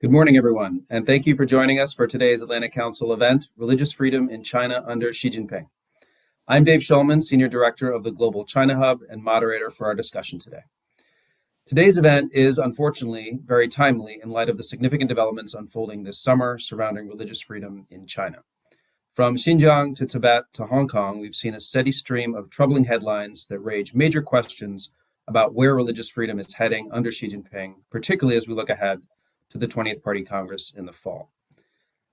Good morning, everyone, and thank you for joining us for today's Atlantic Council event, Religious Freedom in China under Xi Jinping. I'm Dave Schulman, Senior Director of the Global China Hub and moderator for our discussion today. Today's event is, unfortunately, very timely in light of the significant developments unfolding this summer surrounding religious freedom in China. From Xinjiang to Tibet to Hong Kong, we've seen a steady stream of troubling headlines that raise major questions about where religious freedom is heading under Xi Jinping, particularly as we look ahead to the 20th Party Congress in the fall.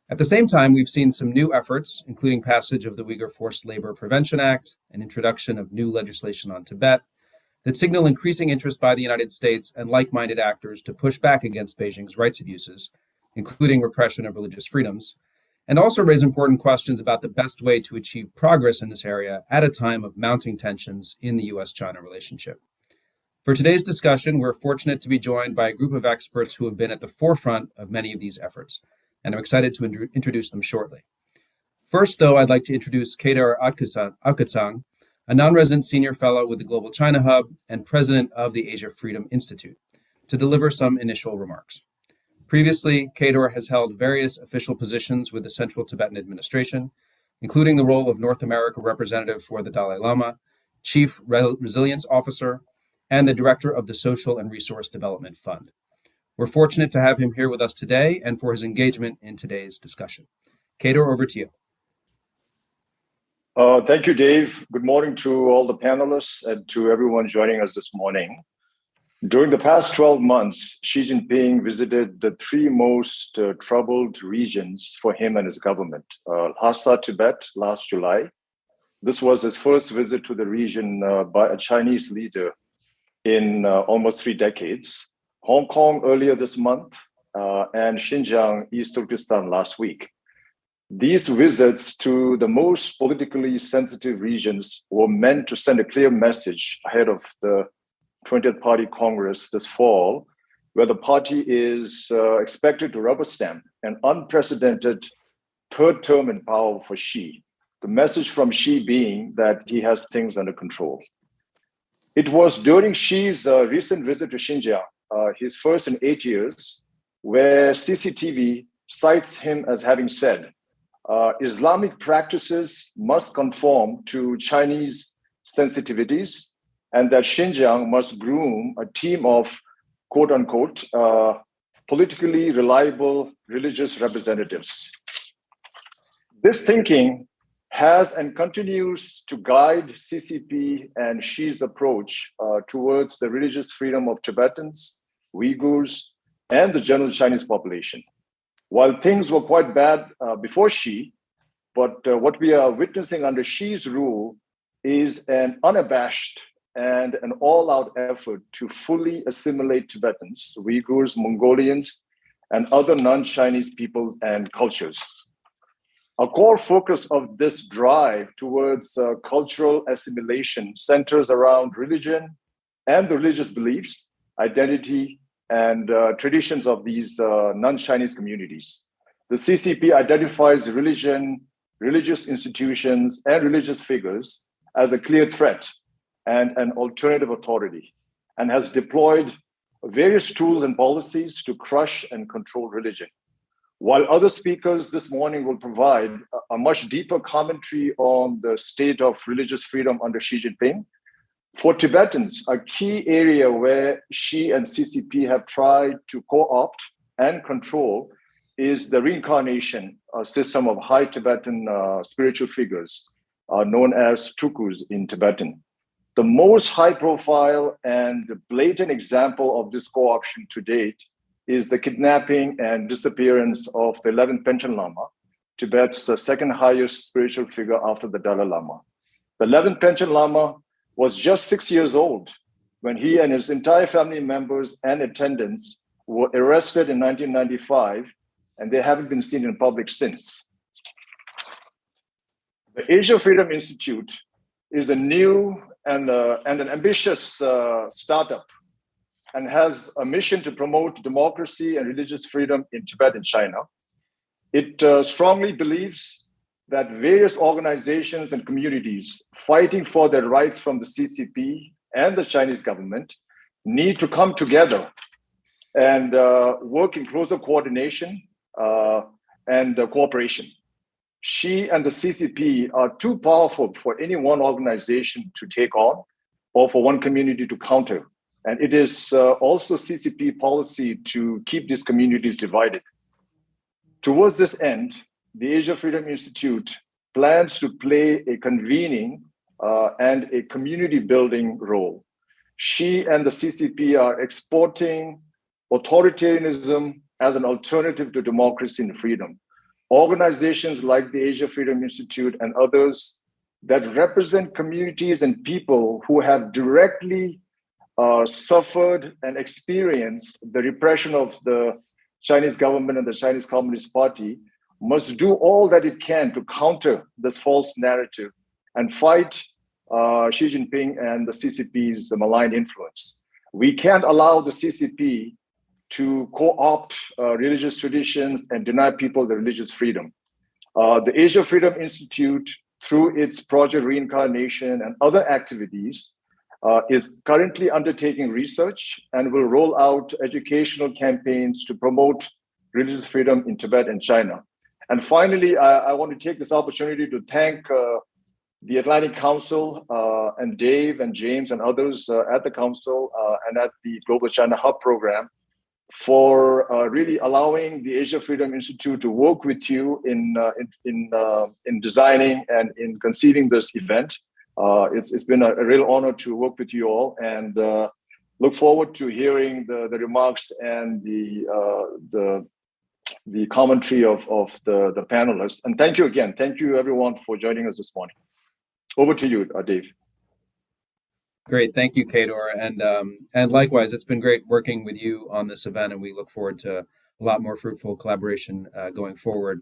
At the same time, we've seen some new efforts, including passage of the Uyghur Forced Labor Prevention Act and introduction of new legislation on Tibet, that signal increasing interest by the United States and like-minded actors to push back against Beijing's rights abuses, including repression of religious freedoms, and also raise important questions about the best way to achieve progress in this area at a time of mounting tensions in the US-China relationship. For today's discussion, we're fortunate to be joined by a group of experts who have been at the forefront of many of these efforts, and I'm excited to introduce them shortly. First, though, I'd like to introduce Kedar Aukatsang, a non-resident senior fellow with the Global China Hub and president of the Asia Freedom Institute, to deliver some initial remarks. Previously, Kedar has held various official positions with the Central Tibetan Administration, including the role of North America representative for the Dalai Lama, Chief Resilience Officer, and the director of the Social and Resource Development Fund. We're fortunate to have him here with us today and for his engagement in today's discussion. Kedar, over to you. Thank you, Dave. Good morning to all the panelists and to everyone joining us this morning. During the past 12 months, Xi Jinping visited the three most troubled regions for him and his government. Lhasa, Tibet, last July. This was his first visit to the region by a Chinese leader in almost 3 decades, Hong Kong earlier this month, and Xinjiang, East Turkestan last week. These visits to the most politically sensitive regions were meant to send a clear message ahead of the 20th Party Congress this fall, where the party is expected to rubber stamp an unprecedented third term in power for Xi. The message from Xi being that he has things under control. It was during Xi's recent visit to Xinjiang, his first in 8 years, where CCTV cites him as having said, Islamic practices must conform to Chinese sensitivities, and that Xinjiang must groom a team of, quote unquote, politically reliable religious representatives. This thinking has and continues to guide CCP and Xi's approach towards the religious freedom of Tibetans, Uyghurs, and the general Chinese population. While things were quite bad before Xi, but what we are witnessing under Xi's rule is an unabashed and an all-out effort to fully assimilate Tibetans, Uyghurs, Mongolians, and other non-Chinese peoples and cultures. A core focus of this drive towards cultural assimilation centers around religion and the religious beliefs, identity, and traditions of these non-Chinese communities. The CCP identifies religion, religious institutions, and religious figures as a clear threat and an alternative authority, and has deployed various tools and policies to crush and control religion. While other speakers this morning will provide a much deeper commentary on the state of religious freedom under Xi Jinping, for Tibetans, a key area where Xi and CCP have tried to co-opt and control is the Reincarnation, a system of high Tibetan spiritual figures known as tukus in Tibetan. The most high-profile and blatant example of this co-option to date is the kidnapping and disappearance of the 11th Panchen Lama, Tibet's second highest spiritual figure after the Dalai Lama. The 11th Panchen Lama was just 6 years old when he and his entire family members and attendants were arrested in 1995, and they haven't been seen in public since. The Asia Freedom Institute is a new and an ambitious startup and has a mission to promote democracy and religious freedom in Tibet and China. It strongly believes that various organizations and communities fighting for their rights from the CCP and the Chinese government need to come together and work in closer coordination and cooperation. She and the CCP are too powerful for any one organization to take on or for one community to counter. And it is also CCP policy to keep these communities divided. Towards this end, the Asia Freedom Institute plans to play a convening and a community building role. She and the CCP are exporting authoritarianism as an alternative to democracy and freedom. Organizations like the Asia Freedom Institute and others that represent communities and people who have directly suffered and experienced the repression of the Chinese government and the Chinese Communist Party must do all that it can to counter this false narrative and fight Xi Jinping and the CCP's malign influence. We can't allow the CCP to co-opt religious traditions and deny people the religious freedom. The Asia Freedom Institute, through its project Reincarnation and other activities, is currently undertaking research and will roll out educational campaigns to promote religious freedom in Tibet and China. And finally, I want to take this opportunity to thank the Atlantic Council and Dave and James and others at the Council and at the Global China Hub program for really allowing the Asia Freedom Institute to work with you in designing and in conceiving this event. It's been a real honor to work with you all, and look forward to hearing the remarks and the commentary of the panelists. And thank you again. Thank you everyone for joining us this morning. Over to you, Dave. Great, thank you, Kedor, and likewise, it's been great working with you on this event, and we look forward to a lot more fruitful collaboration going forward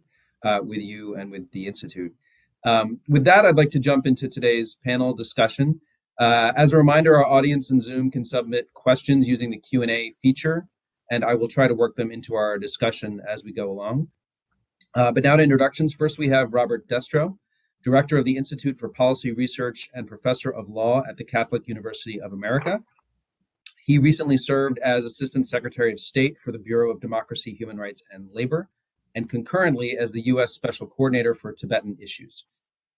with you and with the Institute. With that, I'd like to jump into today's panel discussion. As a reminder, our audience in Zoom can submit questions using the Q&A feature, and I will try to work them into our discussion as we go along. But now to introductions. First, we have Robert Destro, Director of the Institute for Policy Research and Professor of Law at the Catholic University of America. He recently served as Assistant Secretary of State for the Bureau of Democracy, Human Rights, and Labor, and concurrently as the U.S. Special Coordinator for Tibetan Issues.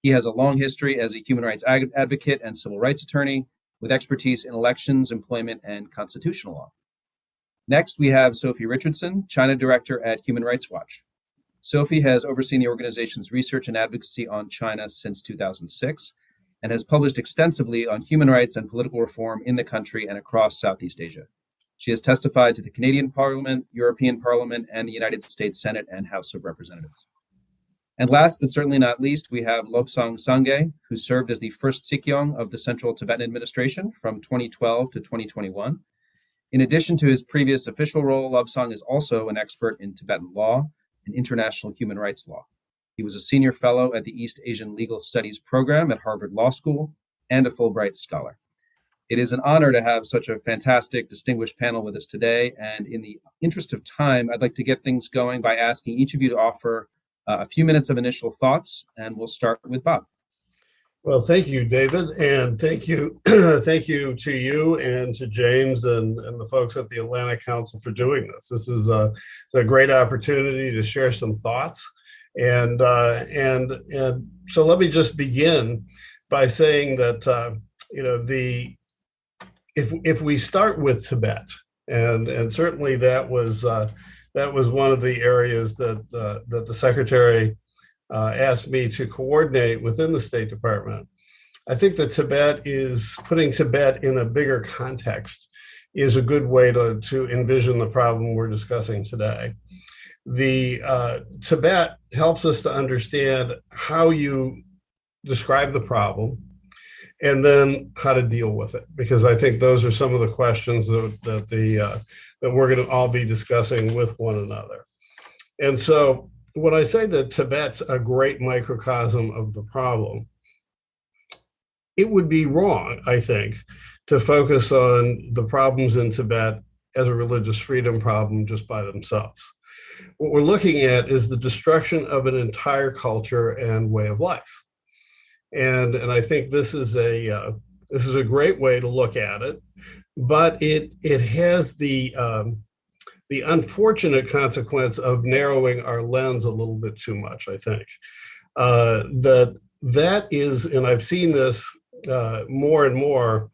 He has a long history as a human rights advocate and civil rights attorney with expertise in elections, employment, and constitutional law. Next, we have Sophie Richardson, China Director at Human Rights Watch. Sophie has overseen the organization's research and advocacy on China since 2006 and has published extensively on human rights and political reform in the country and across Southeast Asia. She has testified to the Canadian Parliament, European Parliament, and the United States Senate and House of Representatives. And last but certainly not least, we have Lobsang Sangye, who served as the first Sikyong of the Central Tibetan Administration from 2012 to 2021. In addition to his previous official role, Lobsang is also an expert in Tibetan law and international human rights law. He was a senior fellow at the East Asian Legal Studies program at Harvard Law School and a Fulbright scholar. It is an honor to have such a fantastic, distinguished panel with us today. And in the interest of time, I'd like to get things going by asking each of you to offer a few minutes of initial thoughts, and we'll start with Bob. Well, thank you, David, and thank you thank you to you and to James and the folks at the Atlantic Council for doing this. This is a great opportunity to share some thoughts. And so let me just begin by saying that, if we start with Tibet, and certainly that was one of the areas that the Secretary asked me to coordinate within the State Department. I think that putting Tibet in a bigger context is a good way to envision the problem we're discussing today. The Tibet helps us to understand how you describe the problem and then how to deal with it, because I think those are some of the questions that we're going to all be discussing with one another. And so when I say that Tibet's a great microcosm of the problem, it would be wrong, I think, to focus on the problems in Tibet as a religious freedom problem just by themselves. What we're looking at is the destruction of an entire culture and way of life. And I think this is a great way to look at it, but it has the the unfortunate consequence of narrowing our lens a little bit too much, I think. That is, and I've seen this more and more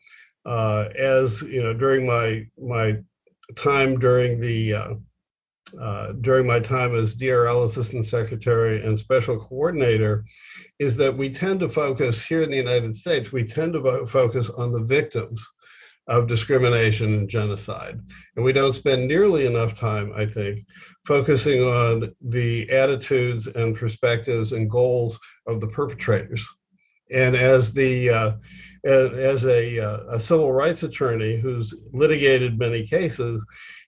as, during my time during my time as DRL Assistant Secretary and Special Coordinator, is that we tend to focus here in the United States, we tend to focus on the victims of discrimination and genocide. And we don't spend nearly enough time, I think, focusing on the attitudes and perspectives and goals of the perpetrators. And as a civil rights attorney who's litigated many cases,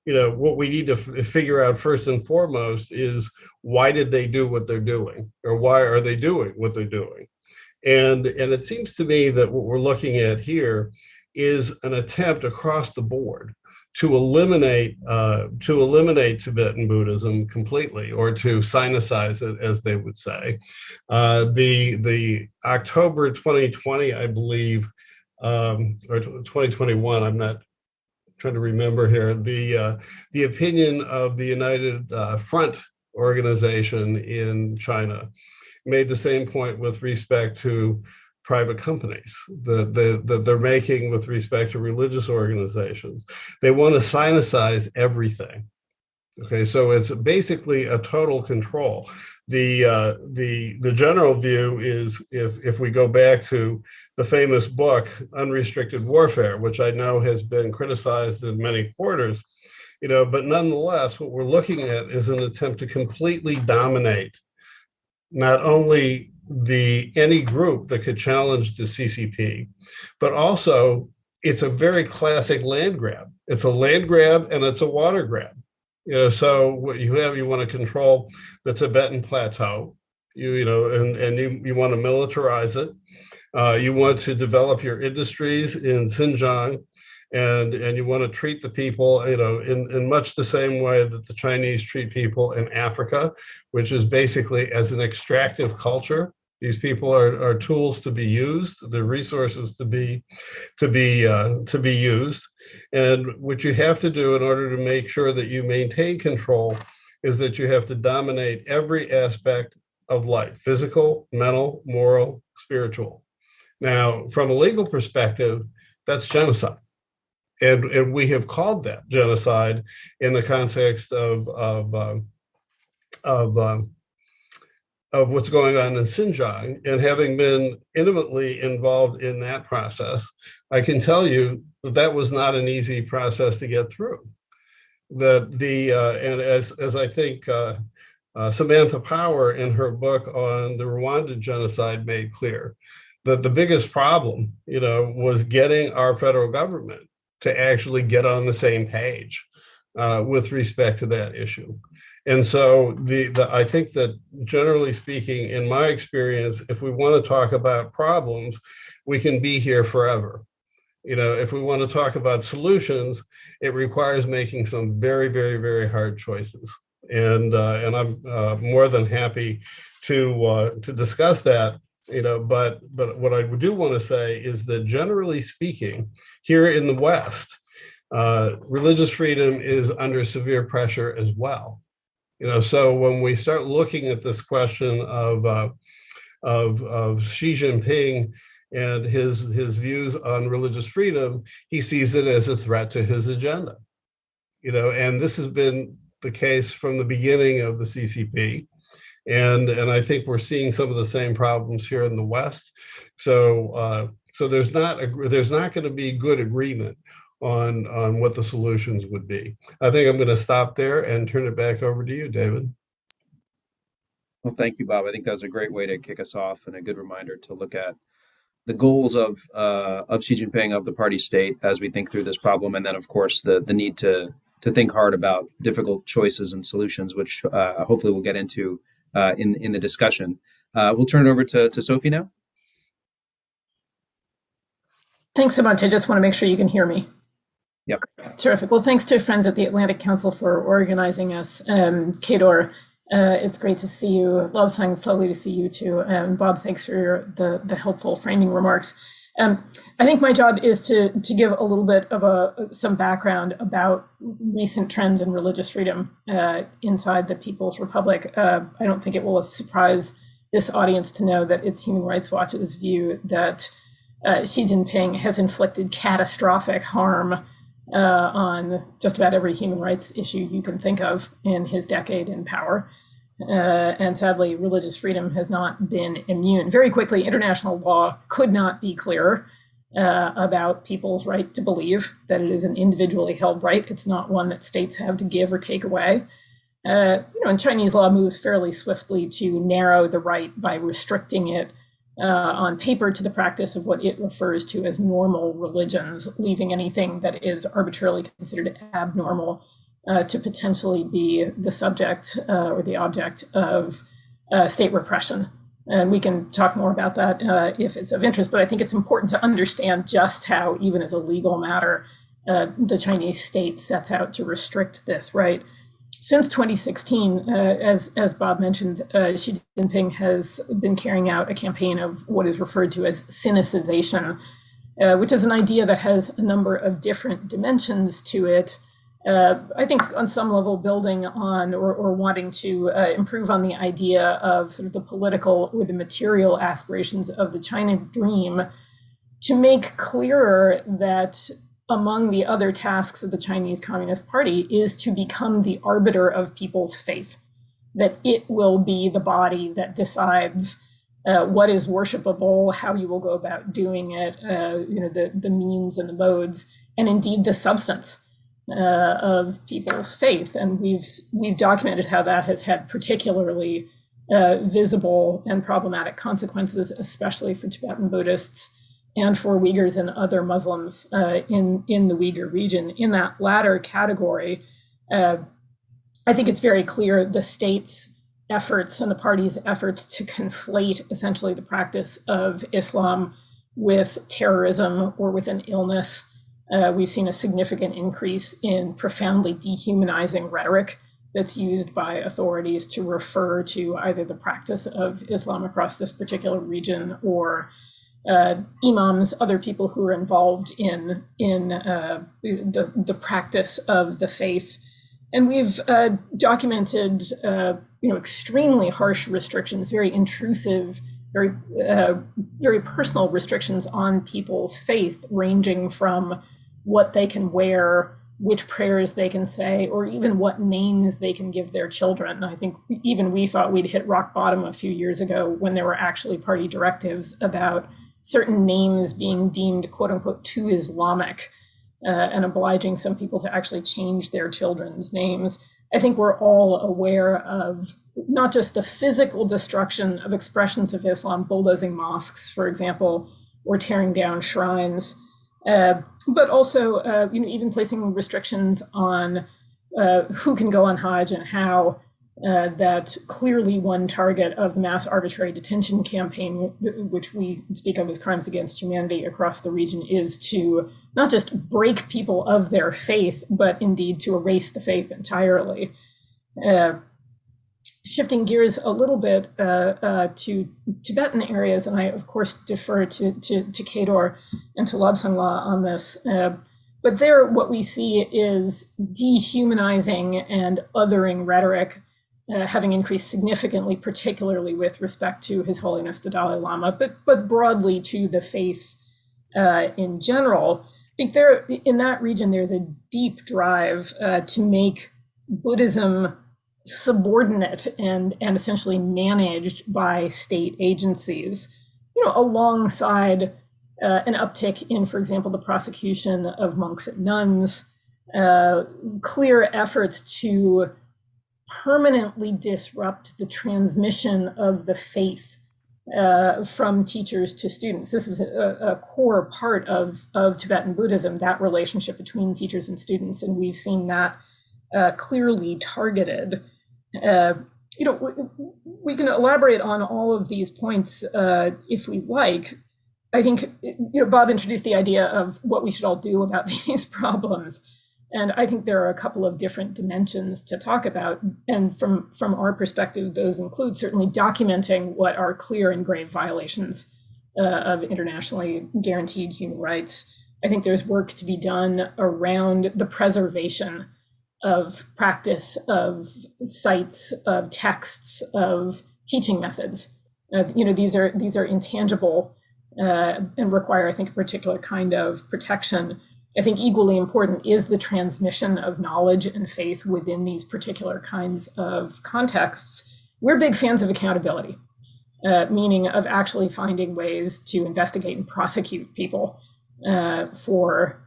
what we need to figure out first and foremost is, why did they do what they're doing, or why are they doing what they're doing? And it seems to me that what we're looking at here is an attempt across the board to eliminate Tibetan Buddhism completely, or to sinicize it, as they would say. The October 2020, I believe, or 2021, I'm not trying to remember here, the opinion of the United Front organization in China made the same point with respect to private companies that they're making with respect to religious organizations. They want to sinicize everything. Okay, so it's basically a total control. The general view is, if we go back to the famous book Unrestricted Warfare, which I know has been criticized in many quarters, but nonetheless, what we're looking at is an attempt to completely dominate not only any group that could challenge the CCP, but also it's a very classic land grab. It's a land grab and it's a water grab. So what you want to control the Tibetan plateau, and you want to militarize it. You want to develop your industries in Xinjiang, and you want to treat the people, in much the same way that the Chinese treat people in Africa, which is basically as an extractive culture. These people are tools to be used, they're resources to be used. And what you have to do in order to make sure that you maintain control is that you have to dominate every aspect of life: physical, mental, moral, spiritual. Now, from a legal perspective, that's genocide. And we have called that genocide in the context of what's going on in Xinjiang. And having been intimately involved in that process, I can tell you that was not an easy process to get through. And as I think Samantha Power in her book on the Rwandan genocide made clear, that the biggest problem, was getting our federal government to actually get on the same page with respect to that issue. And so I think that, generally speaking, in my experience, if we want to talk about problems, we can be here forever. If we want to talk about solutions, it requires making some very, very, very hard choices. And I'm more than happy to discuss that. But what I do want to say is that, generally speaking, here in the West, religious freedom is under severe pressure as well. So when we start looking at this question of Xi Jinping and his views on religious freedom, he sees it as a threat to his agenda. And this has been the case from the beginning of the CCP. And I think we're seeing some of the same problems here in the West. So there's not going to be good agreement on what the solutions would be. I think I'm going to stop there and turn it back over to you, David. Well, thank you, Bob. I think that was a great way to kick us off, and a good reminder to look at the goals of Xi Jinping, of the party state, as we think through this problem, and then, of course, the need to think hard about difficult choices and solutions, which hopefully we'll get into in the discussion. We'll turn it over to Sophie now. Thanks so much. I just want to make sure you can hear me. Yep. Terrific. Well, thanks to friends at the Atlantic Council for organizing us. Kedor, it's great to see you. Lobsang, it's lovely to see you too. Bob, thanks for the helpful framing remarks. I think my job is to give a little bit of some background about recent trends in religious freedom inside the People's Republic. I don't think it will surprise this audience to know that it's Human Rights Watch's view that Xi Jinping has inflicted catastrophic harm on just about every human rights issue you can think of in his decade in power. And sadly, religious freedom has not been immune. Very quickly, international law could not be clearer about people's right to believe, that it is an individually held right. It's not one that states have to give or take away. And Chinese law moves fairly swiftly to narrow the right by restricting it on paper to the practice of what it refers to as normal religions, leaving anything that is arbitrarily considered abnormal to potentially be the subject or the object of state repression. And we can talk more about that if it's of interest, but I think it's important to understand just how, even as a legal matter, the Chinese state sets out to restrict this right. Since 2016, as Bob mentioned, Xi Jinping has been carrying out a campaign of what is referred to as sinicization, which is an idea that has a number of different dimensions to it. I think on some level building on or wanting to improve on the idea of sort of the political or the material aspirations of the China dream, to make clearer that among the other tasks of the Chinese Communist Party is to become the arbiter of people's faith, that it will be the body that decides what is worshipable, how you will go about doing it, the means and the modes, and indeed the substance of people's faith. And we've documented how that has had particularly visible and problematic consequences, especially for Tibetan Buddhists and for Uyghurs and other Muslims in the Uyghur region. In that latter category, I think it's very clear the state's efforts and the party's efforts to conflate essentially the practice of Islam with terrorism or with an illness. We've seen a significant increase in profoundly dehumanizing rhetoric that's used by authorities to refer to either the practice of Islam across this particular region or imams, other people who are involved in the practice of the faith. And we've documented extremely harsh restrictions, very intrusive, very personal restrictions on people's faith, ranging from what they can wear, which prayers they can say, or even what names they can give their children. I think even we thought we'd hit rock bottom a few years ago when there were actually party directives about certain names being deemed, quote unquote, too Islamic, and obliging some people to actually change their children's names. I think we're all aware of not just the physical destruction of expressions of Islam, bulldozing mosques, for example, or tearing down shrines, but also even placing restrictions on who can go on Hajj and how. That clearly one target of the mass arbitrary detention campaign, which we speak of as crimes against humanity across the region, is to not just break people of their faith, but indeed to erase the faith entirely. Shifting gears a little bit to Tibetan areas, and I, of course, defer to Kedor and to Lobsang-la on this. But there, what we see is dehumanizing and othering rhetoric having increased significantly, particularly with respect to His Holiness the Dalai Lama, but broadly to the faith in general. I think there, in that region, there's a deep drive to make Buddhism subordinate and essentially managed by state agencies, alongside an uptick in, for example, the prosecution of monks and nuns, clear efforts to permanently disrupt the transmission of the faith from teachers to students. This is a core part of Tibetan Buddhism, that relationship between teachers and students, and we've seen that clearly targeted. We can elaborate on all of these points if we like. I think Bob introduced the idea of what we should all do about these problems. And I think there are a couple of different dimensions to talk about. And from our perspective, those include certainly documenting what are clear and grave violations of internationally guaranteed human rights. I think there's work to be done around the preservation of practice, of sites, of texts, of teaching methods. These are intangible and require, I think, a particular kind of protection. I think equally important is the transmission of knowledge and faith within these particular kinds of contexts. We're big fans of accountability, meaning of actually finding ways to investigate and prosecute people for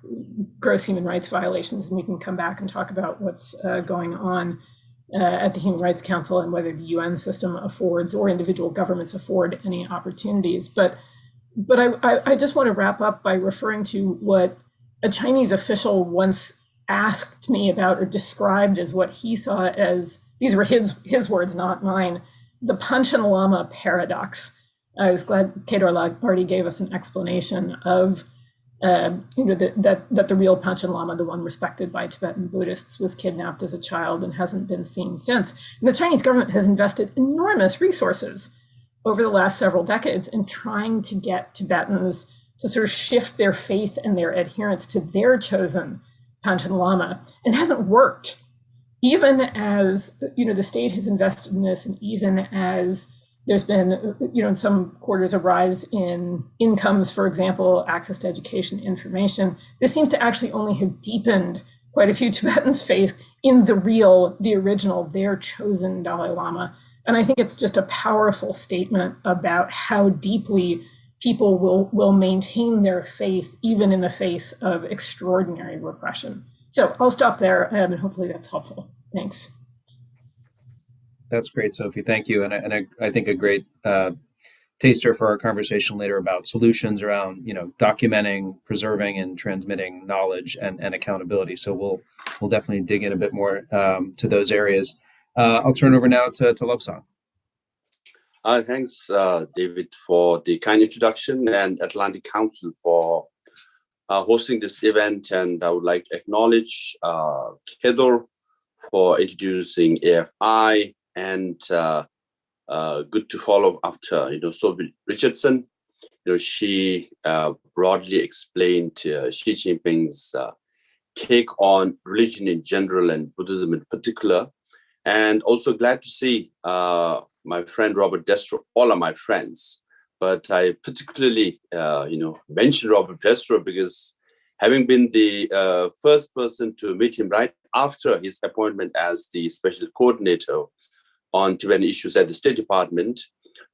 gross human rights violations. And we can come back and talk about what's going on at the Human Rights Council and whether the UN system affords or individual governments afford any opportunities. But I just want to wrap up by referring to what a Chinese official once asked me about or described as what he saw as, these were his words, not mine, the Panchen Lama paradox. I was glad Kedar already gave us an explanation of that the real Panchen Lama, the one respected by Tibetan Buddhists, was kidnapped as a child and hasn't been seen since. And the Chinese government has invested enormous resources over the last several decades in trying to get Tibetans to sort of shift their faith and their adherence to their chosen Panchen Lama, and hasn't worked. Even as the state has invested in this, and even as there's been, in some quarters, a rise in incomes, for example, access to education, information. This seems to actually only have deepened quite a few Tibetans' faith in the original, their chosen Dalai Lama. And I think it's just a powerful statement about how deeply people will maintain their faith, even in the face of extraordinary repression. So I'll stop there, and hopefully that's helpful. Thanks. That's great, Sophie. Thank you. And I think a great taster for our conversation later about solutions around, documenting, preserving, and transmitting knowledge and accountability. So we'll definitely dig in a bit more to those areas. I'll turn over now to Lobsang. Thanks, David, for the kind introduction, and Atlantic Council for hosting this event. And I would like to acknowledge Kedar for introducing AFI, and good to follow after, Sophie Richardson. She broadly explained Xi Jinping's take on religion in general and Buddhism in particular. And also glad to see my friend Robert Destro. All are my friends, but I particularly, mention Robert Destro because having been the first person to meet him right after his appointment as the special coordinator on Tibetan issues at the State Department,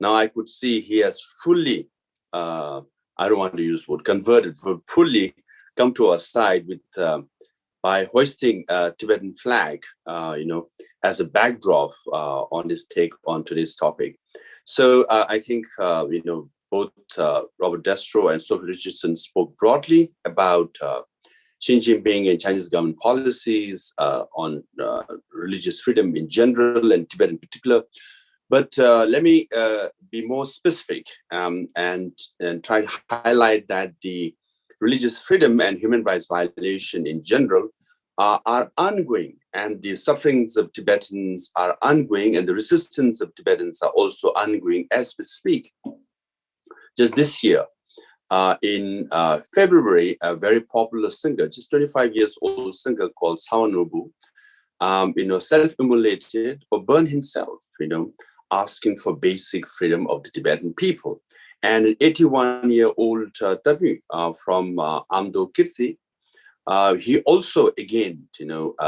now I could see he has fully, I don't want to use the word converted, but fully come to our side with by hoisting a Tibetan flag, as a backdrop on his take on today's topic. So I think, both Robert Destro and Sophie Richardson spoke broadly about Xi Jinping and Chinese government policies on religious freedom in general and Tibet in particular. But let me be more specific and try to highlight that the religious freedom and human rights violation in general are ongoing, and the sufferings of Tibetans are ongoing, and the resistance of Tibetans are also ongoing as we speak. Just this year, in February, a very popular singer, just 25 years old singer called Sawanobu, self-immolated or burned himself, asking for basic freedom of the Tibetan people. And an 81-year-old Tabi from Amdo Kirti, he also, again,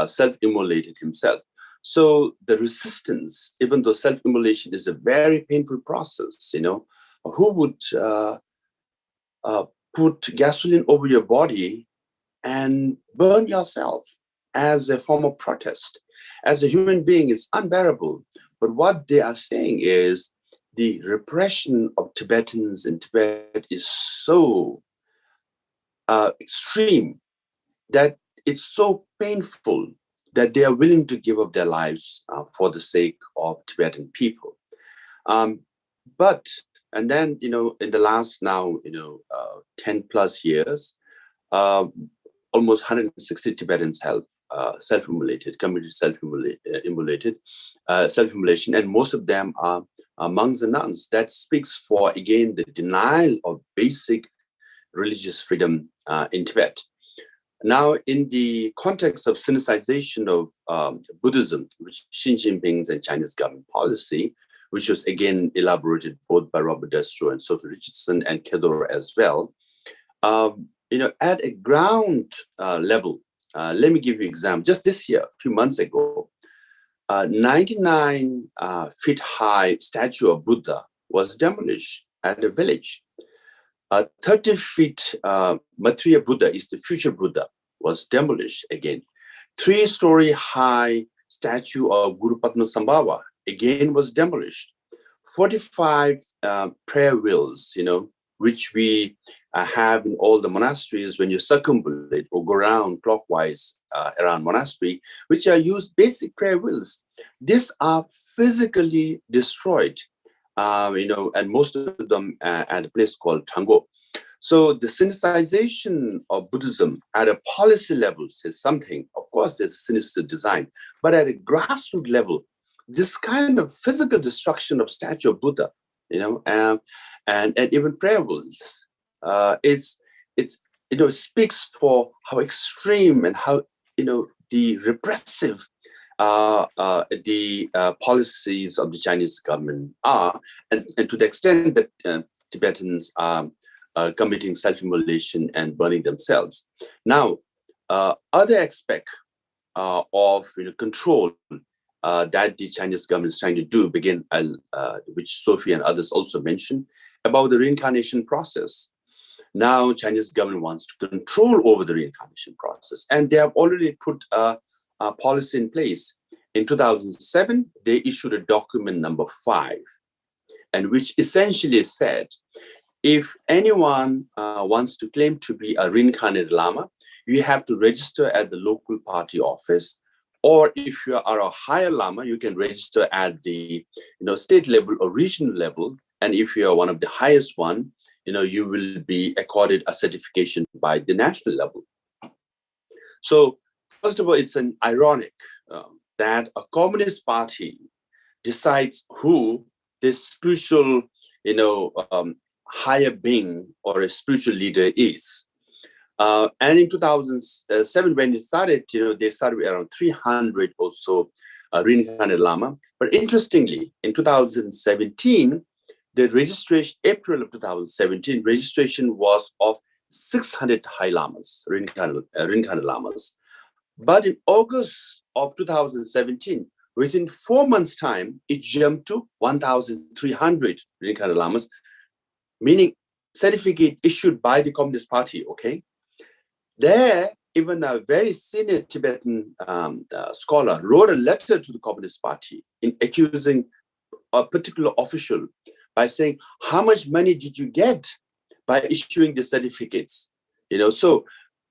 self-immolated himself. So the resistance, even though self-immolation is a very painful process, who would put gasoline over your body and burn yourself as a form of protest? As a human being, it's unbearable. But what they are saying is the repression of Tibetans in Tibet is so extreme that it's so painful that they are willing to give up their lives for the sake of Tibetan people. And then, in the last now, 10 plus years, almost 160 Tibetans have self-immolated, committed self-immolation, and most of them are monks and nuns, that speaks for, again, the denial of basic religious freedom in Tibet. Now, in the context of Sinicization of Buddhism, which Xi Jinping's and Chinese government policy, which was again elaborated both by Robert Destro and Sophie Richardson and Kedor as well, at a ground level, let me give you an example. Just this year, a few months ago, 99 feet high statue of Buddha was demolished at a village. 30 feet Maitreya Buddha is the future Buddha, was demolished again. 3-story high statue of Guru Padmasambhava again was demolished. 45 prayer wheels, which we have in all the monasteries when you circumambulate or go around clockwise around monastery, which are used basic prayer wheels. These are physically destroyed, and most of them at a place called Tango. So the Sinicization of Buddhism at a policy level says something. Of course, there's a sinister design, but at a grassroots level, this kind of physical destruction of statue of Buddha, and even prayer wheels, it speaks for how extreme and how the repressive the policies of the Chinese government are, and to the extent that Tibetans are committing self-immolation and burning themselves. Now, other aspect of control that the Chinese government is trying to do begin, which Sophie and others also mentioned, about the reincarnation process. Now, Chinese government wants to control over the reincarnation process, and they have already put a policy in place. In 2007, they issued a document number 5, and which essentially said, if anyone wants to claim to be a reincarnated Lama, you have to register at the local party office, or if you are a higher Lama, you can register at the state level or regional level, and if you are one of the highest one, you will be accorded a certification by the national level. So, first of all, it's an ironic that a communist party decides who this spiritual, higher being or a spiritual leader is. And in 2007, when it started, they started with around 300 or so reincarnated Lama. But interestingly, in 2017, the registration, April of 2017, registration was of 600 high Lamas, reincarnated Lamas. But in August of 2017, within 4 months' time, it jumped to 1,300 reincarnated Lamas, meaning certificate issued by the Communist Party, okay? There, even a very senior Tibetan scholar wrote a letter to the Communist Party in accusing a particular official by saying, how much money did you get by issuing the certificates? So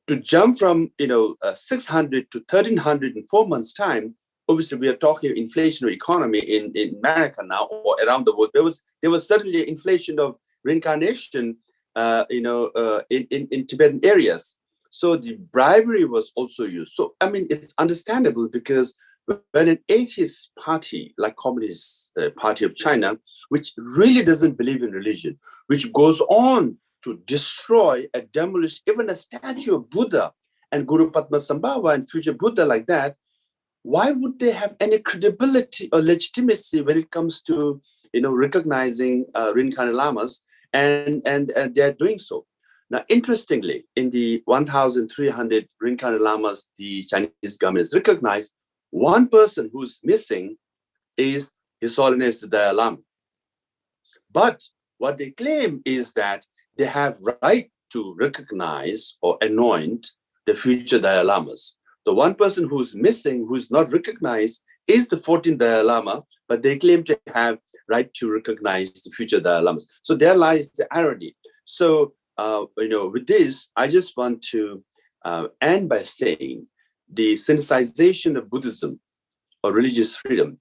to jump from 600 to 1,300 in 4 months' time, obviously we are talking inflationary economy in America now or around the world. There was certainly inflation of reincarnation, in Tibetan areas. So the bribery was also used. So it's understandable because when an atheist party like Communist Party of China, which really doesn't believe in religion, which goes on to destroy and demolish even a statue of Buddha and Guru Padmasambhava and future Buddha like that, why would they have any credibility or legitimacy when it comes to recognizing reincarnated Lamas? And they're doing so. Now, interestingly, in the 1,300 reincarnated Lamas the Chinese government has recognized, one person who's missing is His Holiness the Dalai Lama. But what they claim is that they have right to recognize or anoint the future Dalai Lamas. The one person who's missing, who's not recognized, is the 14th Dalai Lama, but they claim to have right to recognize the future Dalai Lamas. So there lies the irony. So, with this, I just want to end by saying the Sinicization of Buddhism or religious freedom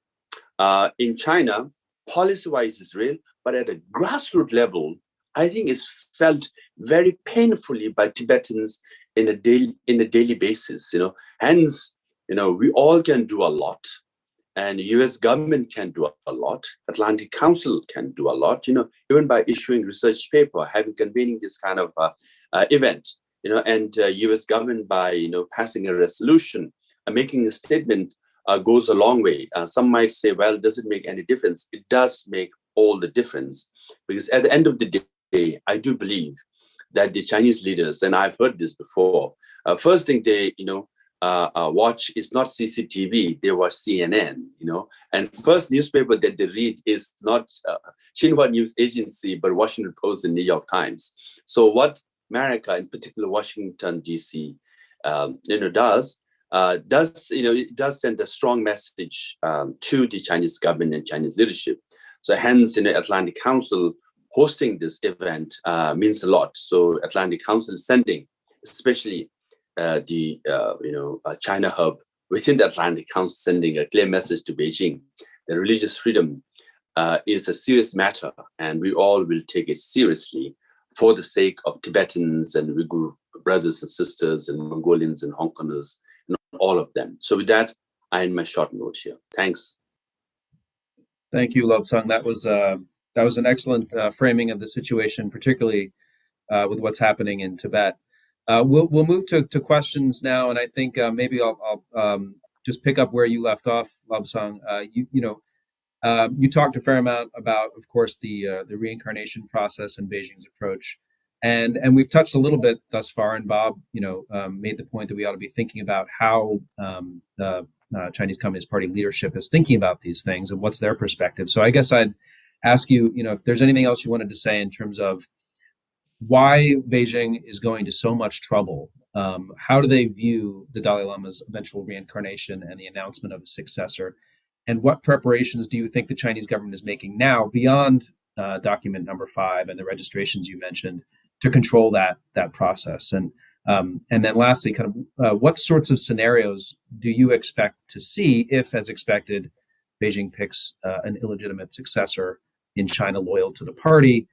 in China, policy-wise is real, but at a grassroots level, I think it's felt very painfully by Tibetans in a daily basis. Hence, we all can do a lot. and US government can do a lot. Atlantic Council can do a lot, even by issuing research paper, convening this kind of event, and US government by, passing a resolution, making a statement goes a long way. Some might say, well, does it make any difference? It does make all the difference, because at the end of the day, I do believe that the Chinese leaders, and I've heard this before, first thing they, watch is not CCTV, they watch CNN, and first newspaper that they read is not Xinhua News Agency, but Washington Post and New York Times. So what America, in particular Washington, DC, does, it does send a strong message to the Chinese government and Chinese leadership. So hence, Atlantic Council hosting this event means a lot. So Atlantic Council is sending, especially the China hub within the Atlantic Council, sending a clear message to Beijing that religious freedom is a serious matter, and we all will take it seriously for the sake of Tibetans and Uyghur brothers and sisters and Mongolians and Hong Kongers and all of them. So with that, I end my short note here. Thanks. Thank you, Lobsang. That was an excellent framing of the situation, particularly with what's happening in Tibet. We'll move to questions now, and I think maybe I'll just pick up where you left off, Lobsang. You talked a fair amount about, of course, the reincarnation process and Beijing's approach, and we've touched a little bit thus far. And Bob, made the point that we ought to be thinking about how the Chinese Communist Party leadership is thinking about these things and what's their perspective. So I guess I'd ask you, if there's anything else you wanted to say in terms of why Beijing is going to so much trouble. How do they view the Dalai Lama's eventual reincarnation and the announcement of a successor? And what preparations do you think the Chinese government is making now beyond document number 5 and the registrations you mentioned to control that process? And then lastly, kind of what sorts of scenarios do you expect to see if, as expected, Beijing picks an illegitimate successor in China loyal to the party?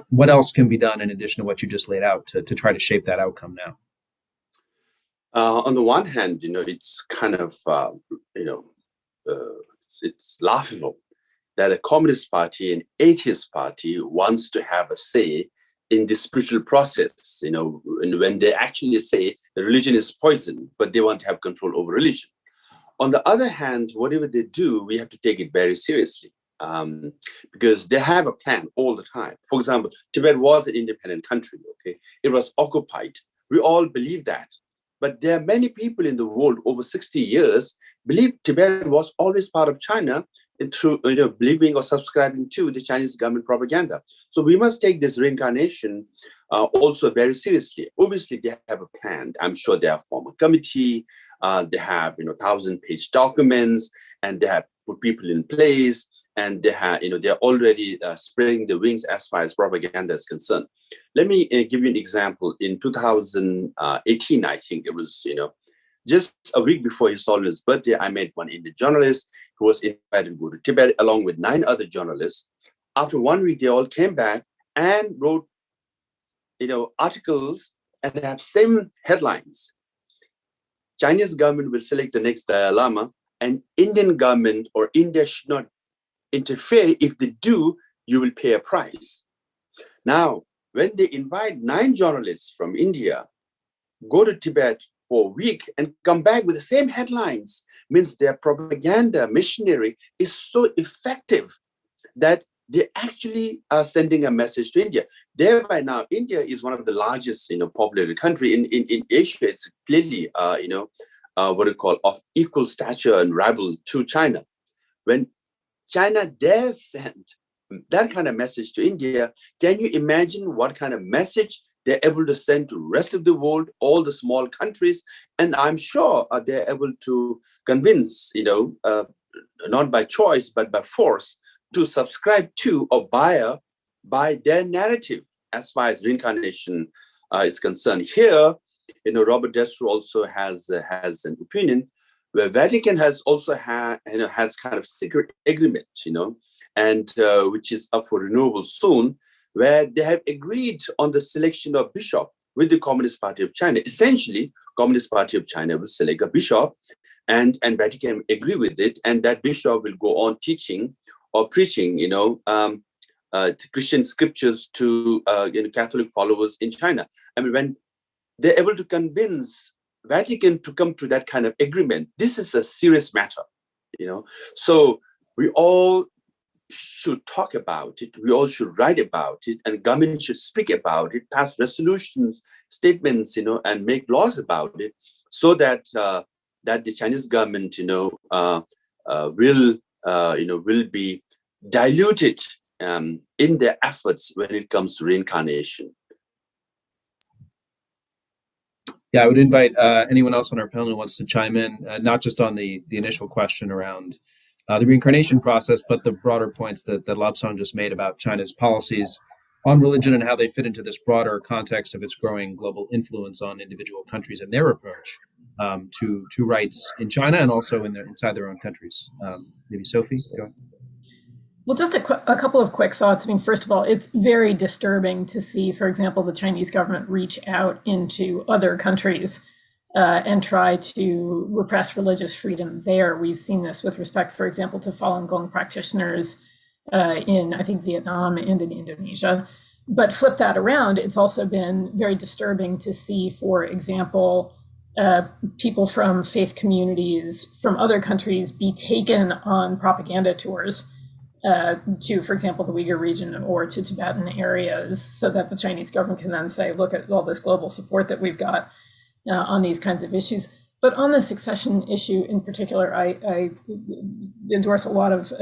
What else can be done in addition to what you just laid out to try to shape that outcome now? On the one hand, it's kind of, it's laughable that a communist party, an atheist party, wants to have a say in the spiritual process, when they actually say the religion is poison, but they want to have control over religion. On the other hand, whatever they do, we have to take it very seriously. Because they have a plan all the time. For example, Tibet was an independent country, okay? It was occupied. We all believe that. But there are many people in the world over 60 years believe Tibet was always part of China through believing or subscribing to the Chinese government propaganda. So we must take this reincarnation also very seriously. Obviously, they have a plan. I'm sure they have formed a committee. They have 1,000-page documents, and they have put people in place. And they have, they're already spreading the wings as far as propaganda is concerned. Let me give you an example. In 2018, I think it was, just a week before his Solemn's birthday, I met one Indian journalist who was invited to go to Tibet along with 9 other journalists. After 1 week, they all came back and wrote, articles, and they have same headlines. Chinese government will select the next Dalai Lama, and Indian government or India should not interfere. If they do, you will pay a price. Now, when they invite 9 journalists from India, go to Tibet for a week and come back with the same headlines, means their propaganda machinery is so effective that they actually are sending a message to India. Thereby now, India is one of the largest, populated country in Asia. It's clearly, what we call of equal stature and rival to China. When China dares send that kind of message to India, can you imagine what kind of message they're able to send to the rest of the world, all the small countries? And I'm sure they're able to convince, not by choice, but by force, to subscribe to or buy their narrative as far as reincarnation is concerned. Here, Robert Destro also has an opinion where Vatican has also has kind of secret agreement, and which is up for renewal soon, where they have agreed on the selection of bishop with the Communist Party of China. Essentially, Communist Party of China will select a bishop, and Vatican agree with it, and that bishop will go on teaching or preaching, Christian scriptures to Catholic followers in China. I mean, when they're able to convince Vatican to come to that kind of agreement, this is a serious matter, So we all should talk about it. We all should write about it, and government should speak about it, pass resolutions, statements, and make laws about it, so that that the Chinese government, will be diluted in their efforts when it comes to reincarnation. Yeah, I would invite anyone else on our panel who wants to chime in, not just on the initial question around the reincarnation process, but the broader points that Lobsang just made about China's policies on religion and how they fit into this broader context of its growing global influence on individual countries and their approach to rights in China and also inside their own countries. Maybe Sophie, go ahead. Well, just a couple of quick thoughts. I mean, first of all, it's very disturbing to see, for example, the Chinese government reach out into other countries and try to repress religious freedom there. We've seen this with respect, for example, to Falun Gong practitioners in, I think, Vietnam and in Indonesia. But flip that around, it's also been very disturbing to see, for example, people from faith communities from other countries be taken on propaganda tours to, for example, the Uyghur region or to Tibetan areas, so that the Chinese government can then say, look at all this global support that we've got on these kinds of issues. But on the succession issue in particular, I endorse a lot of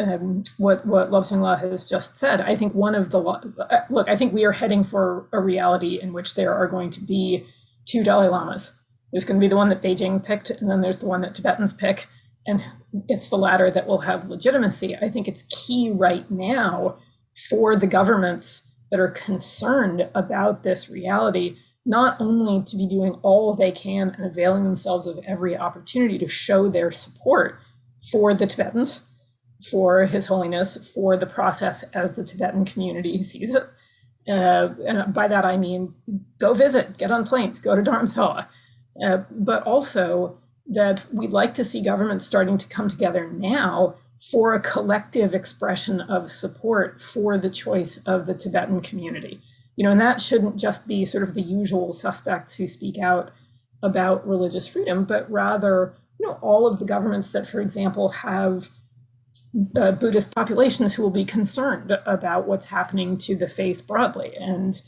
what Lobsang La has just said. I think I think we are heading for a reality in which there are going to be two Dalai Lamas. There's going to be the one that Beijing picked, and then there's the one that Tibetans pick. And it's the latter that will have legitimacy. I think it's key right now for the governments that are concerned about this reality, not only to be doing all they can and availing themselves of every opportunity to show their support for the Tibetans, for His Holiness, for the process as the Tibetan community sees it. And by that, I mean, go visit, get on planes, go to Dharamsala, but also that we'd like to see governments starting to come together now for a collective expression of support for the choice of the Tibetan community. And that shouldn't just be sort of the usual suspects who speak out about religious freedom, but rather, all of the governments that, for example, have Buddhist populations who will be concerned about what's happening to the faith broadly. And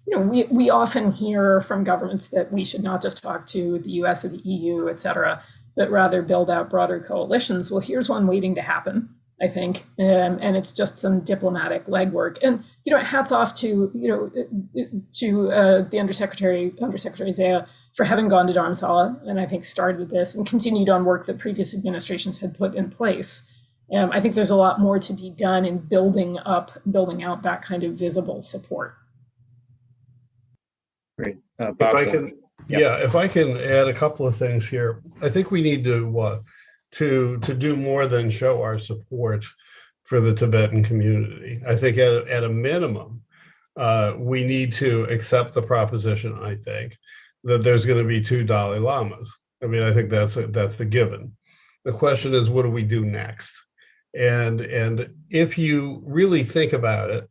we often hear from governments that we should not just talk to the US or the EU, et cetera, but rather build out broader coalitions. Well, here's one waiting to happen, I think, and it's just some diplomatic legwork. And hats off to the Undersecretary Zaya for having gone to Dharamsala, and I think started this and continued on work that previous administrations had put in place. I think there's a lot more to be done in building out that kind of visible support. Great. If I can add a couple of things here. I think we need to do more than show our support for the Tibetan community. I think at a minimum, we need to accept the proposition, I think, that there's going to be two Dalai Lamas. I mean, I think that's a given. The question is, what do we do next? And if you really think about it,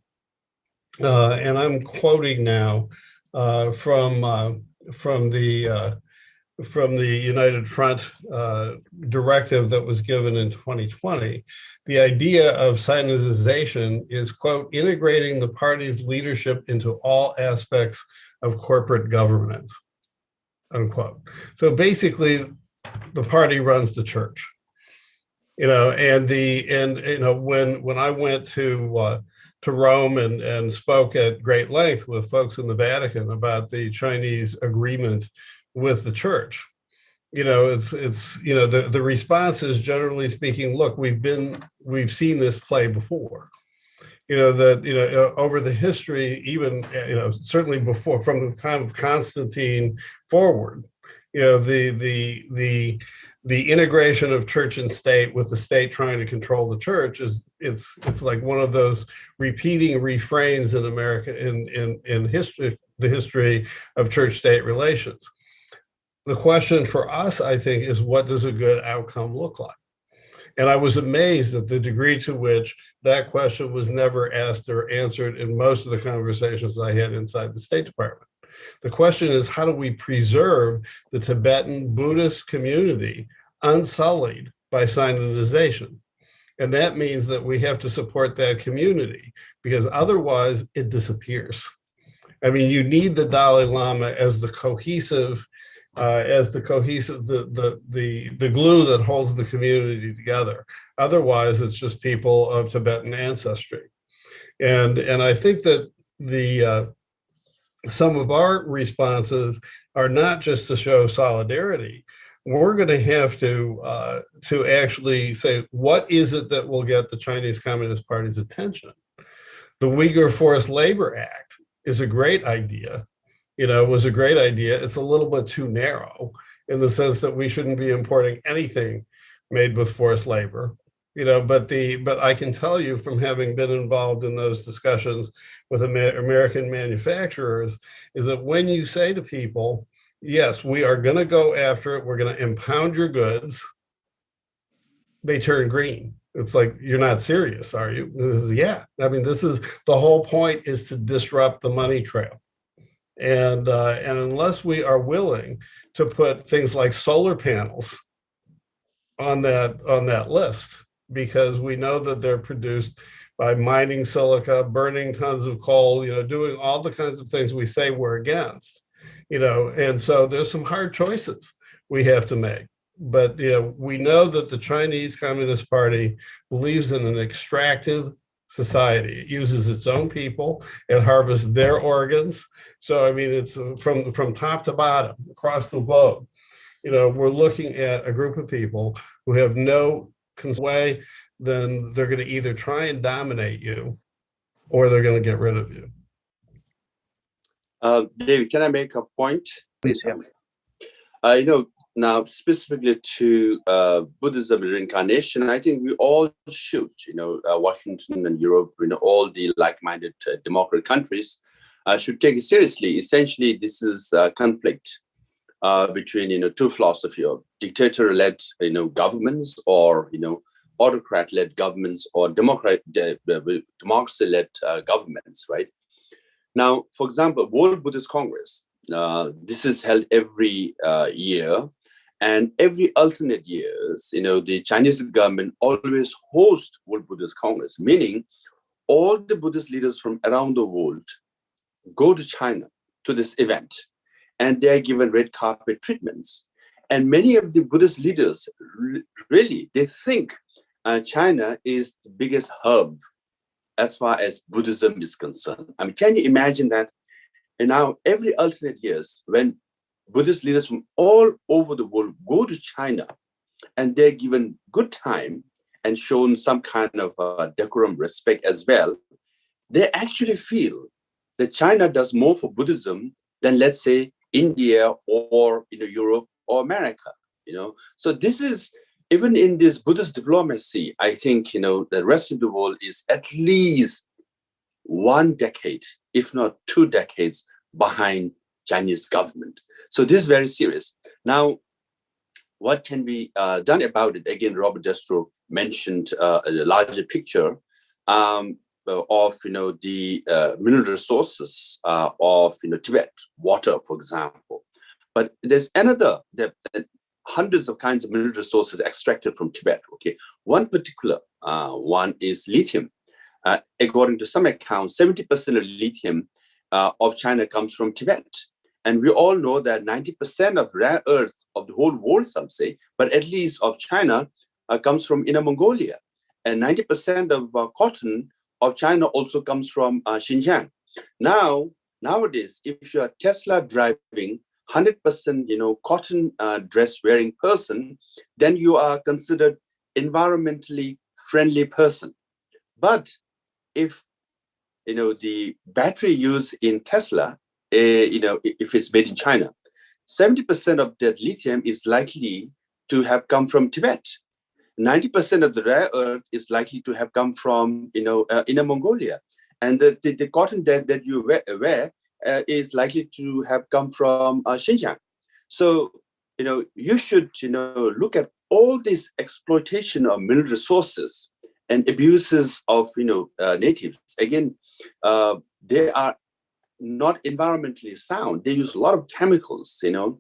and I'm quoting now from the United Front directive that was given in 2020, the idea of Silentization is, quote, integrating the party's leadership into all aspects of corporate governance, unquote. So basically, the party runs the church, when I went to Rome and spoke at great length with folks in the Vatican about the Chinese agreement with the church. The response is, generally speaking, look, we've seen this play before. Over the history, even certainly before, from the time of Constantine forward, the integration of church and state, with the state trying to control the church, it's like one of those repeating refrains in America in history, the history of church-state relations. The question for us, I think, is what does a good outcome look like? And I was amazed at the degree to which that question was never asked or answered in most of the conversations I had inside the State Department. The question is, how do we preserve the Tibetan Buddhist community unsullied by Silentization? And that means that we have to support that community, because otherwise it disappears. I mean, you need the Dalai Lama as the cohesive, the glue that holds the community together. Otherwise, it's just people of Tibetan ancestry. And I think that some of our responses are not just to show solidarity. We're going to have to actually say, what is it that will get the Chinese Communist Party's attention? The Uyghur Forced Labor Act is a great idea. Was a great idea. It's a little bit too narrow in the sense that we shouldn't be importing anything made with forced labor. But I can tell you from having been involved in those discussions with American manufacturers, is that when you say to people, yes, we are going to go after it, we're going to impound your goods, they turn green. It's like, you're not serious, are you? Yeah. I mean, this is the whole point, is to disrupt the money trail. And unless we are willing to put things like solar panels on that list, because we know that they're produced by mining silica, burning tons of coal, doing all the kinds of things we say we're against, and so there's some hard choices we have to make. But, we know that the Chinese Communist Party believes in an extractive society. It uses its own people, it harvests their organs. So, I mean, it's from top to bottom across the globe. We're looking at a group of people who have no way, then they're going to either try and dominate you or they're going to get rid of you. David, can I make a point? Please, yeah. Now specifically to Buddhism and reincarnation, I think we all should, Washington and Europe, all the like-minded democratic countries should take it seriously. Essentially, this is a conflict between, two philosophy of dictator-led, governments, or, autocrat-led governments, or democracy-led governments, right? Now, for example, World Buddhist Congress, this is held every year, and every alternate years, the Chinese government always hosts World Buddhist Congress, meaning all the Buddhist leaders from around the world go to China to this event, and they are given red carpet treatments. And many of the Buddhist leaders, really, they think China is the biggest hub as far as Buddhism is concerned. I mean, can you imagine that? And now every alternate years, when Buddhist leaders from all over the world go to China, and they're given good time and shown some kind of decorum, respect as well, they actually feel that China does more for Buddhism than, let's say, India or Europe or America. So this is, even in this Buddhist diplomacy, I think the rest of the world is at least 1 decade, if not 2 decades, behind Chinese government. So this is very serious. Now, what can be done about it? Again, Robert Destro mentioned a larger picture of the mineral resources of Tibet, water, for example. But there's hundreds of kinds of mineral resources extracted from Tibet. Okay, one particular one is lithium. According to some accounts, 70% of lithium of China comes from Tibet. And we all know that 90% of rare earth of the whole world, some say, but at least of China, comes from Inner Mongolia. And 90% of cotton of China also comes from Xinjiang. Nowadays, if you're a Tesla driving 100% cotton dress wearing person, then you are considered environmentally friendly person. But if the battery used in Tesla, if it's made in China, 70% of that lithium is likely to have come from Tibet. 90% of the rare earth is likely to have come from Inner Mongolia, and the cotton that you wear is likely to have come from Xinjiang. So you should, look at all this exploitation of mineral resources and abuses of, natives. Again, they are not environmentally sound. They use a lot of chemicals, to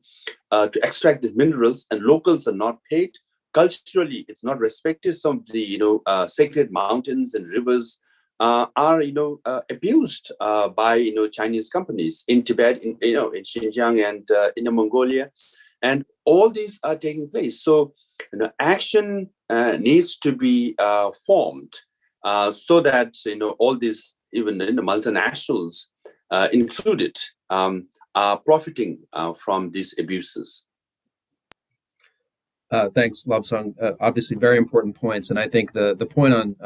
extract the minerals, and locals are not paid. Culturally, it's not respected. Some of the, sacred mountains and rivers are, abused by, Chinese companies in Tibet, in Xinjiang and Inner Mongolia. And all these are taking place. So, action needs to be formed so that, all these, even in the multinationals included, are profiting from these abuses. Thanks, Lobsang. Obviously, very important points, and I think the point on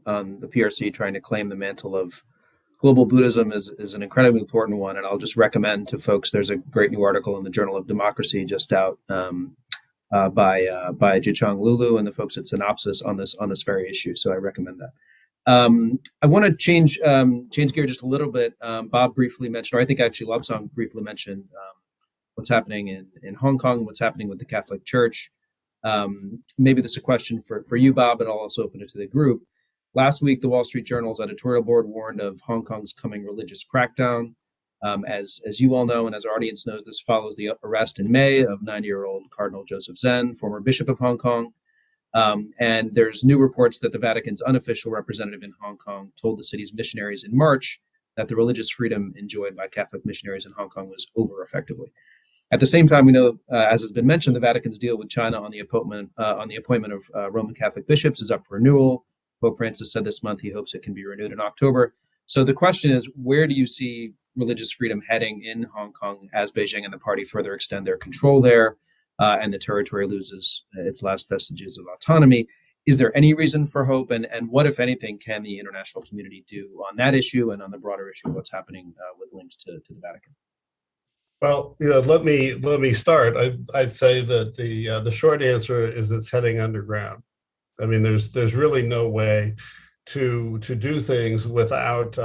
the PRC trying to claim the mantle of global Buddhism is an incredibly important one. And I'll just recommend to folks, there's a great new article in the Journal of Democracy just out by Jichang Lulu and the folks at Synopsis on this very issue. So I recommend that. I want to change gear just a little bit. Bob briefly mentioned, or I think actually Lobsang briefly mentioned what's happening in Hong Kong, what's happening with the Catholic Church. Maybe this is a question for you, Bob, but I'll also open it to the group. Last week, the Wall Street Journal's editorial board warned of Hong Kong's coming religious crackdown. As you all know, and as our audience knows, this follows the arrest in May of 90-year-old Cardinal Joseph Zen, former Bishop of Hong Kong. And there's new reports that the Vatican's unofficial representative in Hong Kong told the city's missionaries in March that the religious freedom enjoyed by Catholic missionaries in Hong Kong was over effectively. At the same time, we know, as has been mentioned, the Vatican's deal with China on the appointment of Roman Catholic bishops is up for renewal. Pope Francis said this month he hopes it can be renewed in October. So the question is, where do you see religious freedom heading in Hong Kong as Beijing and the party further extend their control there and the territory loses its last vestiges of autonomy? Is there any reason for hope? And what, if anything, can the international community do on that issue and on the broader issue of what's happening with links to the Vatican? Well, let me start. I'd say that the short answer is it's heading underground. I mean, there's really no way to do things without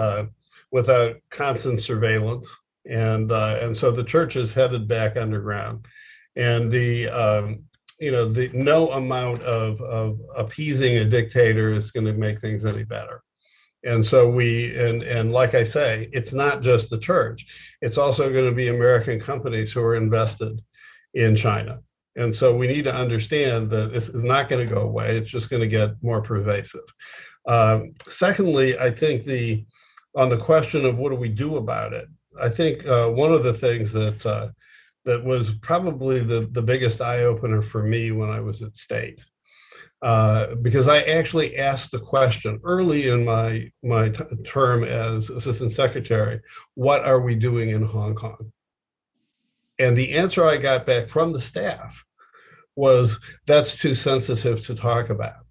constant surveillance, and so the church is headed back underground, and the no amount of appeasing a dictator is going to make things any better. And so and like I say, it's not just the church; it's also going to be American companies who are invested in China. And so we need to understand that this is not going to go away. It's just going to get more pervasive. Secondly, I think on the question of what do we do about it, I think one of the things that was probably the biggest eye-opener for me when I was at State, because I actually asked the question early in my term as Assistant Secretary, what are we doing in Hong Kong? And the answer I got back from the staff was, that's too sensitive to talk about.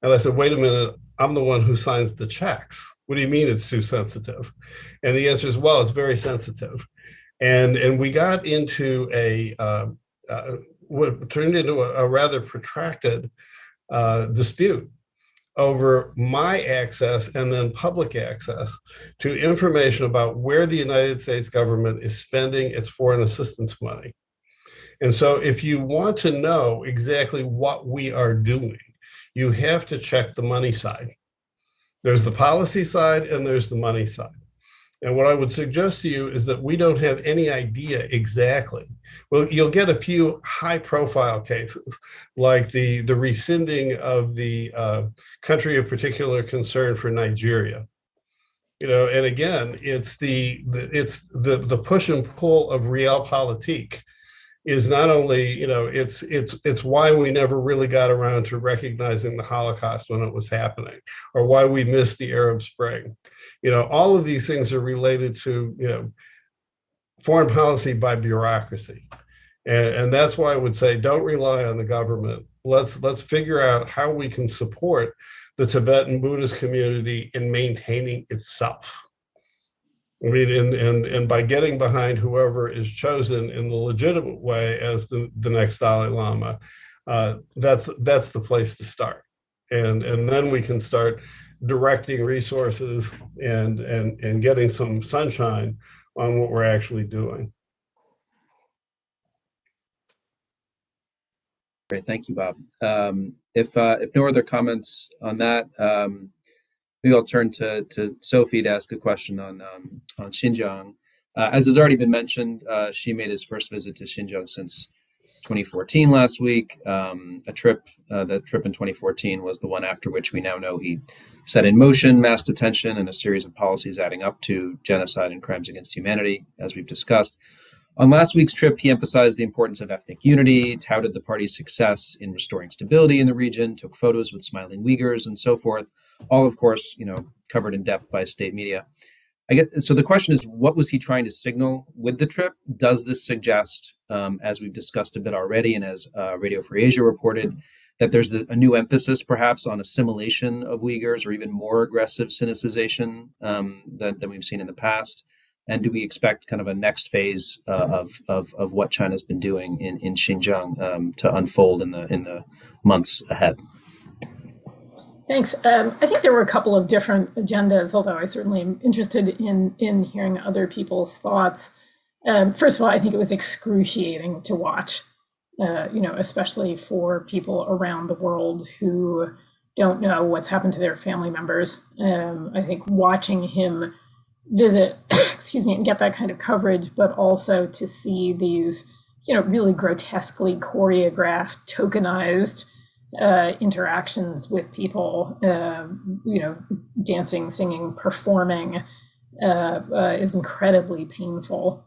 And I said, wait a minute, I'm the one who signs the checks. What do you mean it's too sensitive? And the answer is, well, it's very sensitive. And we got into what turned into a rather protracted dispute over my access and then public access to information about where the United States government is spending its foreign assistance money. And so if you want to know exactly what we are doing, you have to check the money side. There's the policy side and there's the money side. And what I would suggest to you is that we don't have any idea exactly. Well, you'll get a few high profile cases, like the rescinding of the country of particular concern for Nigeria. And again, it's the push and pull of realpolitik is not only, it's why we never really got around to recognizing the Holocaust when it was happening, or why we missed the Arab Spring. All of these things are related to, foreign policy by bureaucracy. And that's why I would say, don't rely on the government. Let's figure out how we can support the Tibetan Buddhist community in maintaining itself. I mean, and by getting behind whoever is chosen in the legitimate way as the next Dalai Lama, that's the place to start. And then we can start directing resources and getting some sunshine on what we're actually doing. Great, thank you, Bob. If no other comments on that, maybe I'll turn to Sophie to ask a question on Xinjiang. As has already been mentioned, Xi made his first visit to Xinjiang since 2014 last week. The trip in 2014 was the one after which we now know he set in motion mass detention and a series of policies adding up to genocide and crimes against humanity, as we've discussed. On last week's trip, he emphasized the importance of ethnic unity, touted the party's success in restoring stability in the region, took photos with smiling Uyghurs, and so forth. All, of course, covered in depth by state media. So the question is, what was he trying to signal with the trip? Does this suggest, as we've discussed a bit already, and as Radio Free Asia reported, that there's a new emphasis perhaps on assimilation of Uyghurs or even more aggressive sinicization than we've seen in the past? And do we expect kind of a next phase of what China's been doing in Xinjiang to unfold in the months ahead? Thanks. I think there were a couple of different agendas, although I certainly am interested in hearing other people's thoughts. First of all, I think it was excruciating to watch, especially for people around the world who don't know what's happened to their family members. I think watching him visit, and get that kind of coverage, but also to see these, really grotesquely choreographed, tokenized interactions with people, dancing, singing, performing, is incredibly painful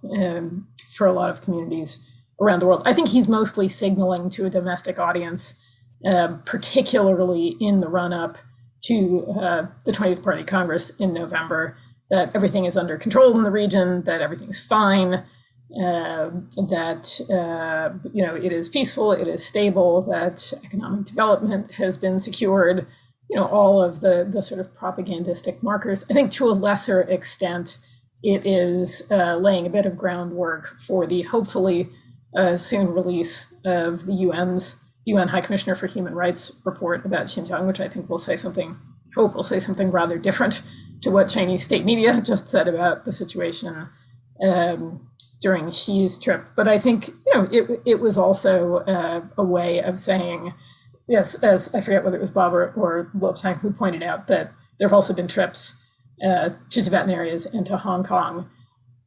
for a lot of communities around the world. I think he's mostly signaling to a domestic audience, particularly in the run-up to the 20th Party Congress in November, that everything is under control in the region, that everything's fine, that it is peaceful, it is stable, that economic development has been secured, all of the sort of propagandistic markers. I think to a lesser extent, it is laying a bit of groundwork for the hopefully soon release of the UN High Commissioner for Human Rights report about Xinjiang, which I think will say something rather different to what Chinese state media just said about the situation during Xi's trip. But I think, it was also a way of saying, yes, as I forget whether it was Bob or Lopsang who pointed out that there have also been trips to Tibetan areas and to Hong Kong,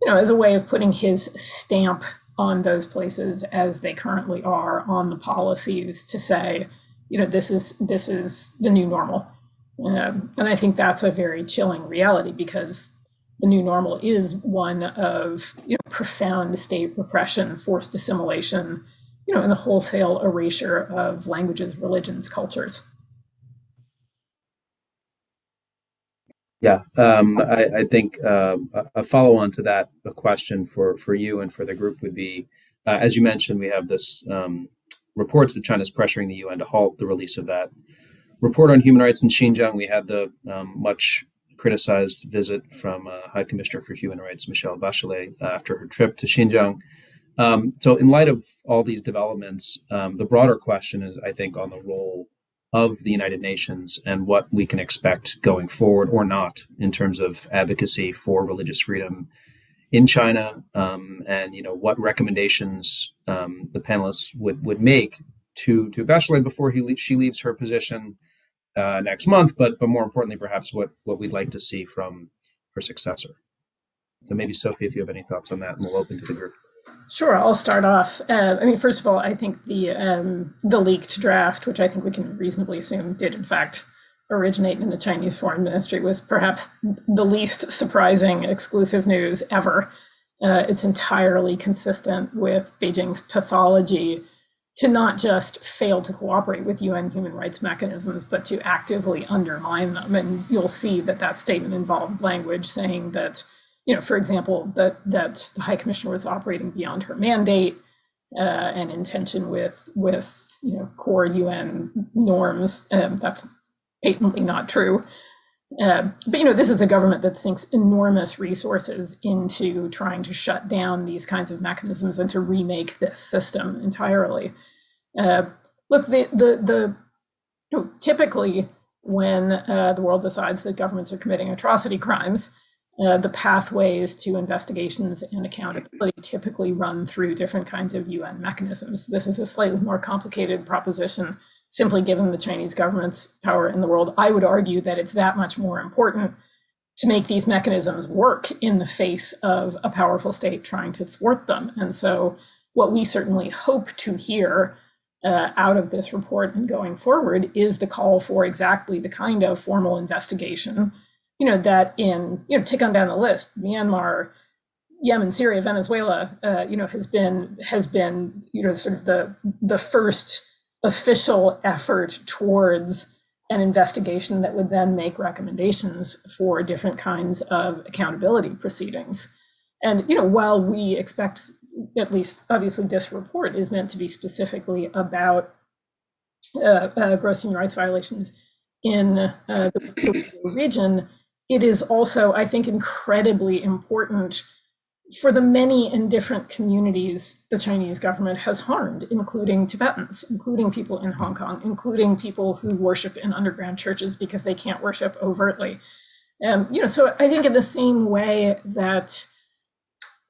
as a way of putting his stamp on those places as they currently are, on the policies, to say, this is the new normal. And I think that's a very chilling reality, because the new normal is one of profound state repression, forced assimilation, and the wholesale erasure of languages, religions, cultures. Yeah, I think a follow-on to that, a question for you and for the group would be, as you mentioned, we have this reports that China's pressuring the UN to halt the release of that report on human rights in Xinjiang. We had the much criticized visit from High Commissioner for Human Rights, Michelle Bachelet, after her trip to Xinjiang. So in light of all these developments, the broader question is, I think, on the role of the United Nations and what we can expect going forward or not in terms of advocacy for religious freedom in China, and what recommendations the panelists would make to Bachelet before she leaves her position next month, but more importantly, perhaps what we'd like to see from her successor. So maybe Sophie, if you have any thoughts on that, and we'll open to the group. Sure, I'll start off. First of all, I think the leaked draft, which I think we can reasonably assume did in fact originate in the Chinese Foreign Ministry, was perhaps the least surprising exclusive news ever. It's entirely consistent with Beijing's pathology to not just fail to cooperate with UN human rights mechanisms, but to actively undermine them. And you'll see that statement involved language saying that, for example, that the High Commissioner was operating beyond her mandate and in tension with core UN norms. That's patently not true. But this is a government that sinks enormous resources into trying to shut down these kinds of mechanisms and to remake this system entirely. Look, typically when the world decides that governments are committing atrocity crimes, the pathways to investigations and accountability typically run through different kinds of UN mechanisms. This is a slightly more complicated proposition, simply given the Chinese government's power in the world. I would argue that it's that much more important to make these mechanisms work in the face of a powerful state trying to thwart them. And so what we certainly hope to hear out of this report and going forward is the call for exactly the kind of formal investigation, that tick on down the list, Myanmar, Yemen, Syria, Venezuela, has been sort of the first official effort towards an investigation that would then make recommendations for different kinds of accountability proceedings. And, while we expect, at least obviously this report is meant to be specifically about gross human rights violations in the region, it is also, I think, incredibly important for the many and different communities the Chinese government has harmed, including Tibetans, including people in Hong Kong, including people who worship in underground churches because they can't worship overtly. So I think in the same way that,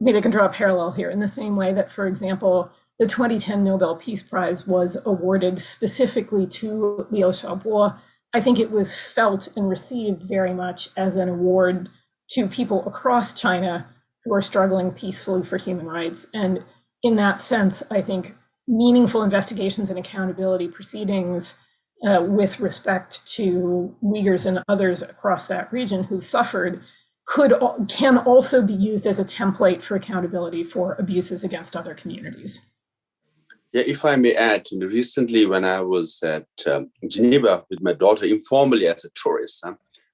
maybe I can draw a parallel here, in the same way that, for example, the 2010 Nobel Peace Prize was awarded specifically to Liu Xiaobo, I think it was felt and received very much as an award to people across China who are struggling peacefully for human rights. And in that sense, I think meaningful investigations and accountability proceedings with respect to Uyghurs and others across that region who suffered can also be used as a template for accountability for abuses against other communities. Yeah, if I may add, recently when I was at Geneva with my daughter, informally as a tourist,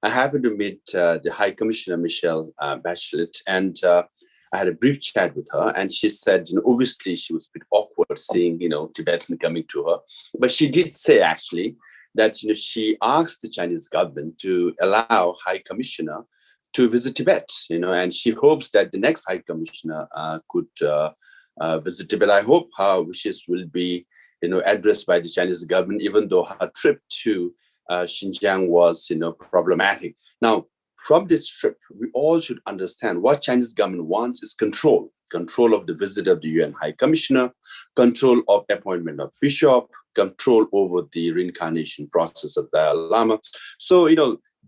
I happened to meet the High Commissioner, Michelle Bachelet, and I had a brief chat with her. And she said, obviously she was a bit awkward seeing, Tibetan coming to her. But she did say, actually, that, she asked the Chinese government to allow High Commissioner to visit Tibet, and she hopes that the next High Commissioner could visit Tibet. I hope her wishes will be, addressed by the Chinese government, even though her trip to Xinjiang was, problematic. Now, from this trip, we all should understand what Chinese government wants is control of the visit of the UN High Commissioner, control of appointment of bishop, control over the reincarnation process of the Llama. So,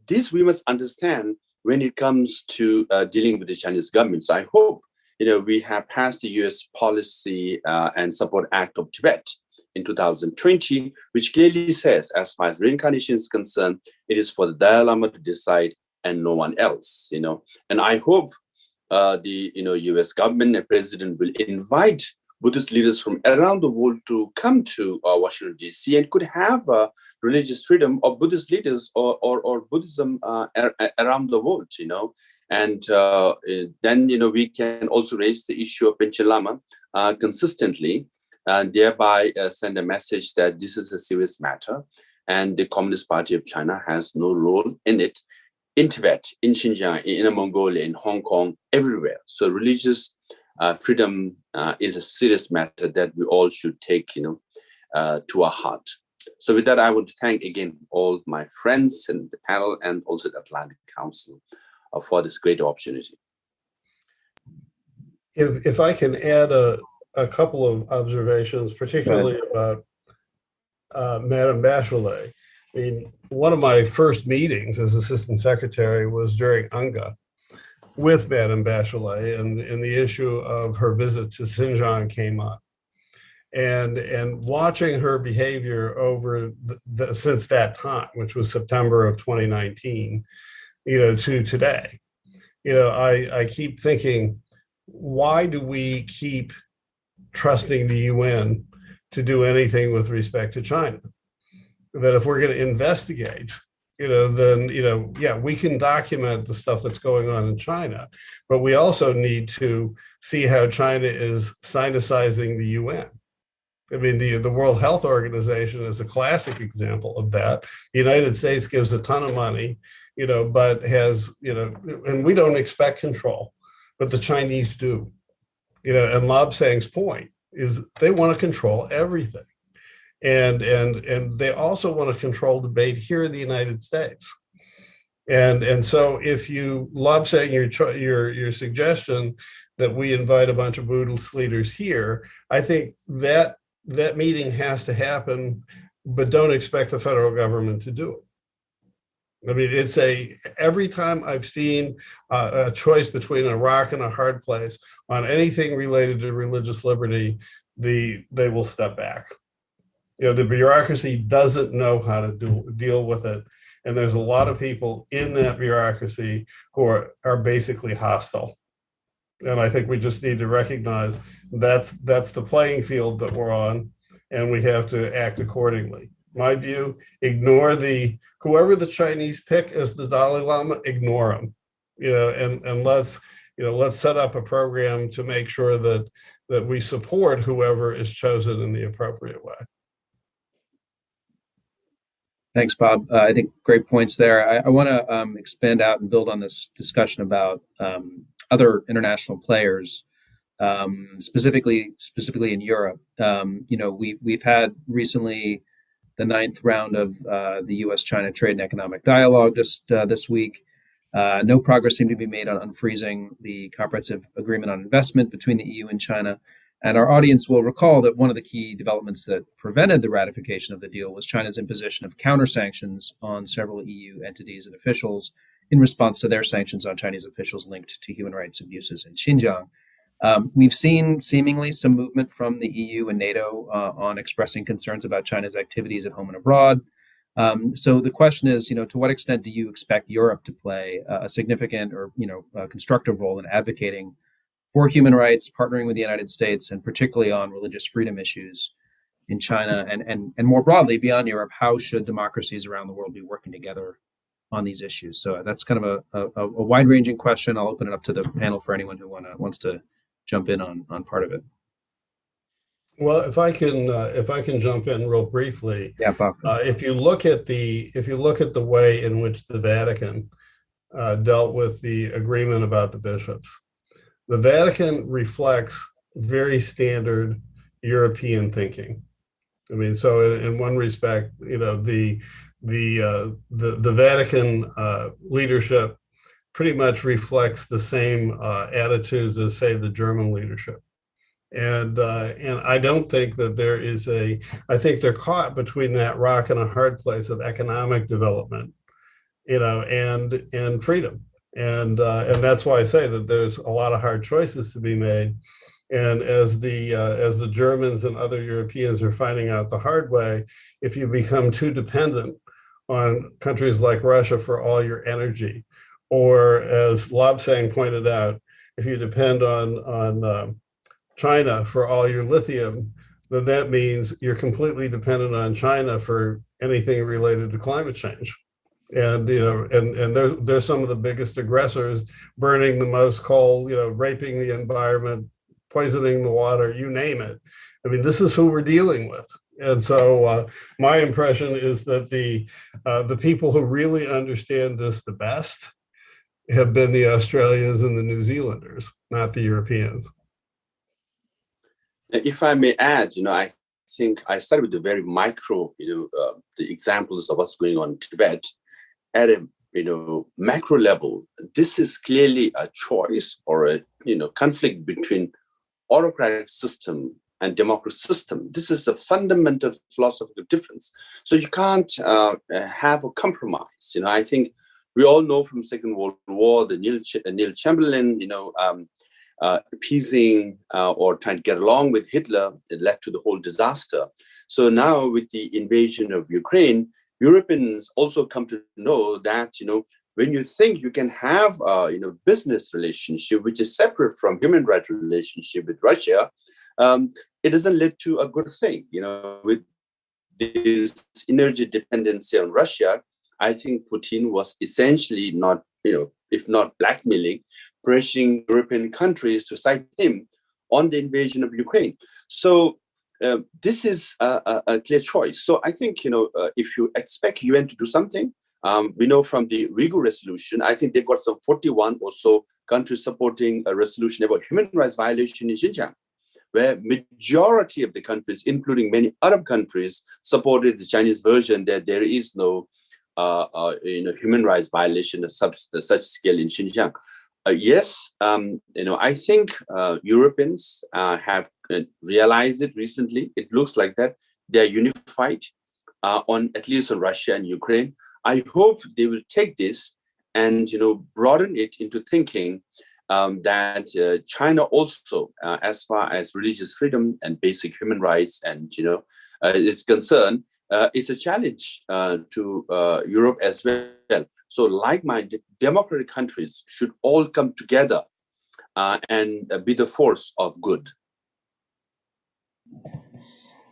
this we must understand when it comes to dealing with the Chinese government. So I hope, we have passed the US Policy and Support Act of Tibet in 2020, which clearly says, as far as reincarnation is concerned, it is for the Dalai Lama to decide and no one else, And I hope the, US government and president will invite Buddhist leaders from around the world to come to Washington, D.C. and could have religious freedom of Buddhist leaders or Buddhism around the world, And then, we can also raise the issue of Panchen Lama consistently, and thereby send a message that this is a serious matter and the Communist Party of China has no role in it, in Tibet, in Xinjiang, in Inner Mongolia, in Hong Kong, everywhere. So religious freedom is a serious matter that we all should take, to our heart. So with that, I would thank again all my friends in the panel and also the Atlantic Council for this great opportunity. If I can add a couple of observations, particularly about Madame Bachelet. I mean, one of my first meetings as Assistant Secretary was during UNGA with Madame Bachelet, and the issue of her visit to Xinjiang came up. And watching her behavior over since that time, which was September of 2019, to today, I keep thinking, why do we keep trusting the UN to do anything with respect to China? That if we're going to investigate, then, yeah, we can document the stuff that's going on in China, but we also need to see how China is sinicizing the UN. I mean, the World Health Organization is a classic example of that. The United States gives a ton of money, but has, and we don't expect control, but the Chinese do. And Lab Sang's point is they want to control everything. And they also want to control debate here in the United States. And so if you love saying your suggestion that we invite a bunch of Buddhist leaders here, I think that meeting has to happen, but don't expect the federal government to do it. I mean, every time I've seen a choice between a rock and a hard place on anything related to religious liberty, they will step back. The bureaucracy doesn't know how to deal with it. And there's a lot of people in that bureaucracy who are basically hostile. And I think we just need to recognize that's the playing field that we're on, and we have to act accordingly. My view, ignore whoever the Chinese pick as the Dalai Lama, ignore them, and let's set up a program to make sure that we support whoever is chosen in the appropriate way. Thanks, Bob. I think great points there. I want to expand out and build on this discussion about other international players, specifically in Europe. We've had recently the 9th round of the U.S.-China trade and economic dialogue just this week. No progress seemed to be made on unfreezing the comprehensive agreement on investment between the EU and China. And our audience will recall that one of the key developments that prevented the ratification of the deal was China's imposition of counter-sanctions on several EU entities and officials in response to their sanctions on Chinese officials linked to human rights abuses in Xinjiang. We've seen seemingly some movement from the EU and NATO on expressing concerns about China's activities at home and abroad. So the question is, to what extent do you expect Europe to play a significant or, a constructive role in advocating for human rights, partnering with the United States, and particularly on religious freedom issues in China and more broadly beyond Europe? How should democracies around the world be working together on these issues? So that's kind of a wide-ranging question. I'll open it up to the panel for anyone who wants to jump in on part of it. Well, if I can jump in real briefly, yeah, Bob. If you look at the way in which the Vatican dealt with the agreement about the bishops, the Vatican reflects very standard European thinking. I mean, so in one respect, the Vatican leadership pretty much reflects the same attitudes as, say, the German leadership. And I don't think that there is I think they're caught between that rock and a hard place of economic development, and freedom. And that's why I say that there's a lot of hard choices to be made. And as the Germans and other Europeans are finding out the hard way, if you become too dependent on countries like Russia for all your energy, or as Lobsang pointed out, if you depend on China for all your lithium, then that means you're completely dependent on China for anything related to climate change. And and they're some of the biggest aggressors, burning the most coal, raping the environment, poisoning the water, you name it. I mean, this is who we're dealing with. And so my impression is that the people who really understand this the best have been the Australians and the New Zealanders, not the Europeans. If I may add, I think I started with the very micro, the examples of what's going on in Tibet. At a macro level, this is clearly a choice or a conflict between autocratic system and democratic system. This is a fundamental philosophical difference. So you can't have a compromise. I think we all know from Second World War, the Neil Chamberlain, appeasing or trying to get along with Hitler, it led to the whole disaster. So now with the invasion of Ukraine, Europeans also come to know that, when you think you can have a business relationship, which is separate from human rights relationship with Russia, it doesn't lead to a good thing. With this energy dependency on Russia, I think Putin was essentially not, if not blackmailing, pressuring European countries to side him on the invasion of Ukraine. So this is a clear choice. So I think, if you expect UN to do something, we know from the Uyghur resolution, I think they've got some 41 or so countries supporting a resolution about human rights violation in Xinjiang, where majority of the countries, including many Arab countries, supported the Chinese version that there is no human rights violation of such scale in Xinjiang. Yes, I think Europeans have realized it recently. It looks like that they are unified on at least on Russia and Ukraine. I hope they will take this and broaden it into thinking that China also, as far as religious freedom and basic human rights and is concerned, is a challenge to Europe as well. So like-minded democratic countries should all come together and be the force of good.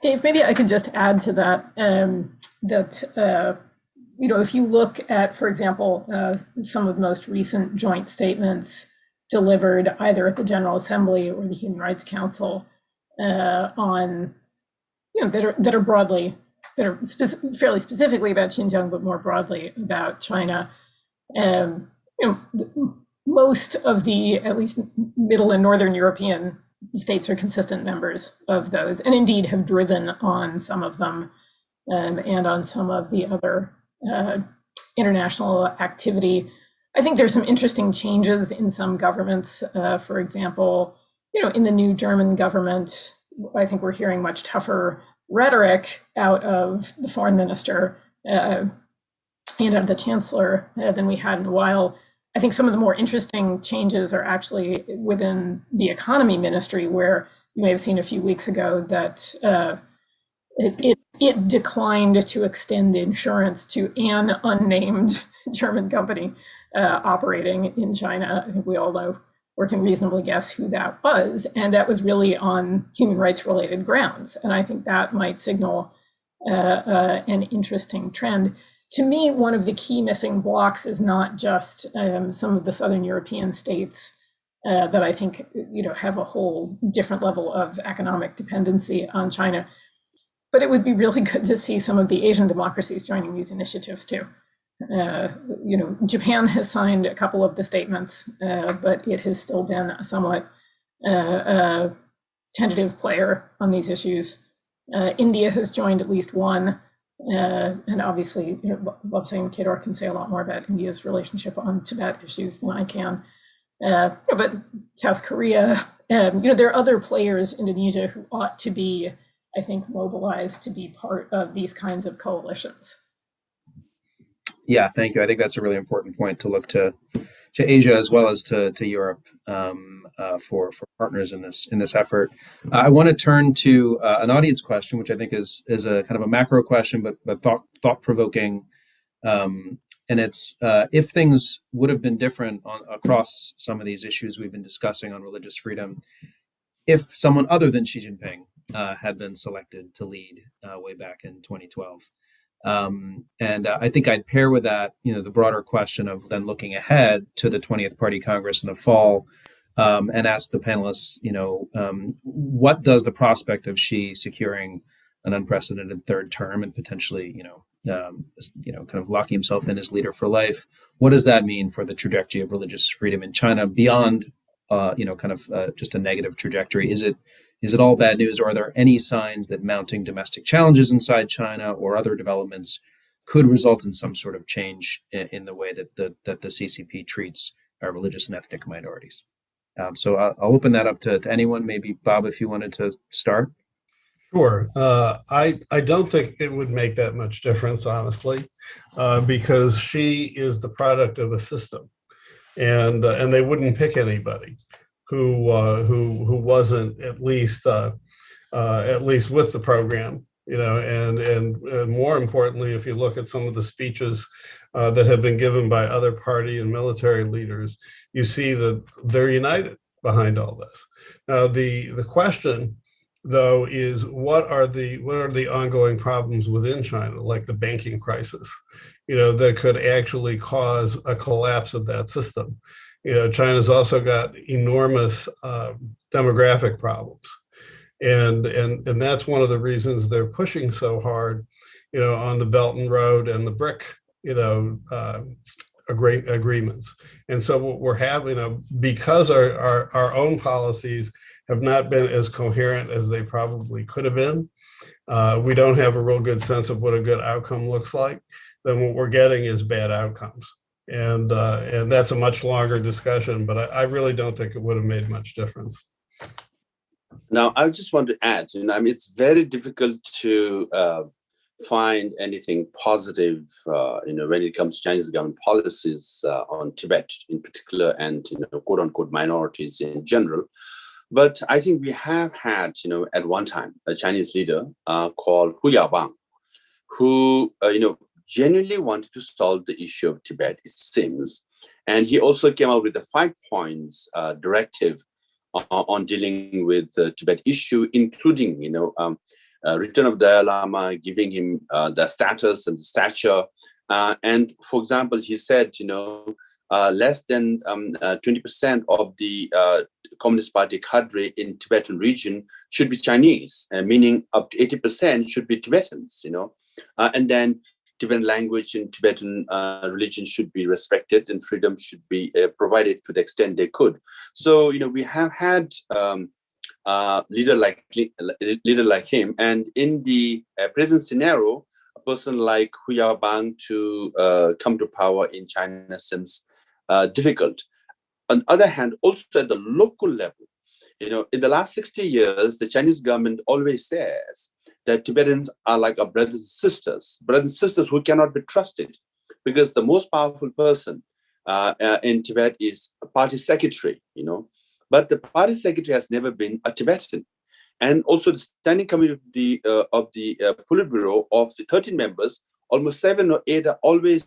Dave, maybe I could just add to that, if you look at, for example, some of the most recent joint statements delivered either at the General Assembly or the Human Rights Council on, that are fairly specifically about Xinjiang, but more broadly about China. Most of the, at least Middle and Northern European states are consistent members of those, and indeed have driven on some of them and on some of the other international activity. I think there's some interesting changes in some governments. For example, in the new German government, I think we're hearing much tougher rhetoric out of the foreign minister and out of the chancellor than we had in a while. I think some of the more interesting changes are actually within the economy ministry, where you may have seen a few weeks ago that it declined to extend insurance to an unnamed German company operating in China. I think we all know, or can reasonably guess who that was. And that was really on human rights related grounds. And I think that might signal an interesting trend. To me, one of the key missing blocks is not just some of the Southern European states that I think have a whole different level of economic dependency on China, but it would be really good to see some of the Asian democracies joining these initiatives too. Japan has signed a couple of the statements, but it has still been a somewhat tentative player on these issues. India has joined at least one. And obviously, Lobsang Kedar can say a lot more about India's relationship on Tibet issues than I can. But South Korea, there are other players, Indonesia, who ought to be, I think, mobilized to be part of these kinds of coalitions. Yeah, thank you. I think that's a really important point, to look to Asia as well as to Europe for partners in this effort. I want to turn to an audience question, which I think is a kind of a macro question, but thought provoking. And it's if things would have been different across some of these issues we've been discussing on religious freedom, if someone other than Xi Jinping had been selected to lead way back in 2012. And I think I'd pair with that, the broader question of then looking ahead to the 20th Party Congress in the fall, and ask the panelists, what does the prospect of Xi securing an unprecedented third term and potentially, kind of locking himself in as leader for life, what does that mean for the trajectory of religious freedom in China beyond, just a negative trajectory? Is it all bad news, or are there any signs that mounting domestic challenges inside China or other developments could result in some sort of change in the way that the CCP treats religious and ethnic minorities? So I'll open that up to anyone. Maybe Bob, if you wanted to start. Sure. I don't think it would make that much difference, honestly, because Xi is the product of a system, and they wouldn't pick anybody who wasn't at least with the program, and more importantly, if you look at some of the speeches that have been given by other party and military leaders, you see that they're united behind all this. Now, the question, though, is what are the ongoing problems within China, like the banking crisis, that could actually cause a collapse of that system. China's also got enormous demographic problems, and that's one of the reasons they're pushing so hard, on the Belt and Road and the BRIC, agreements. And so what we're having, because our own policies have not been as coherent as they probably could have been, we don't have a real good sense of what a good outcome looks like. then what we're getting is bad outcomes. And that's a much longer discussion, but I really don't think it would have made much difference. Now, I just want to add, I mean, it's very difficult to find anything positive, when it comes to Chinese government policies on Tibet in particular, and quote unquote minorities in general. But I think we have had, at one time, a Chinese leader called Hu Yaobang, who, genuinely wanted to solve the issue of Tibet, it seems. And he also came up with a 5 points directive on dealing with the Tibet issue, including, return of the Llama, giving him the status and the stature. And for example, he said, less than 20% of the Communist Party cadre in Tibetan region should be Chinese, meaning up to 80% should be Tibetans, and then Tibetan language and Tibetan religion should be respected, and freedom should be provided to the extent they could. So, we have had leader like him, and in the present scenario, a person like Hu Yaobang to come to power in China seems difficult. On the other hand, also at the local level, in the last 60 years, the Chinese government always says that Tibetans are like our brothers and sisters who cannot be trusted, because the most powerful person in Tibet is a party secretary, but the party secretary has never been a Tibetan. And also the standing committee of the Politburo of the 13 members, almost 7 or 8 are always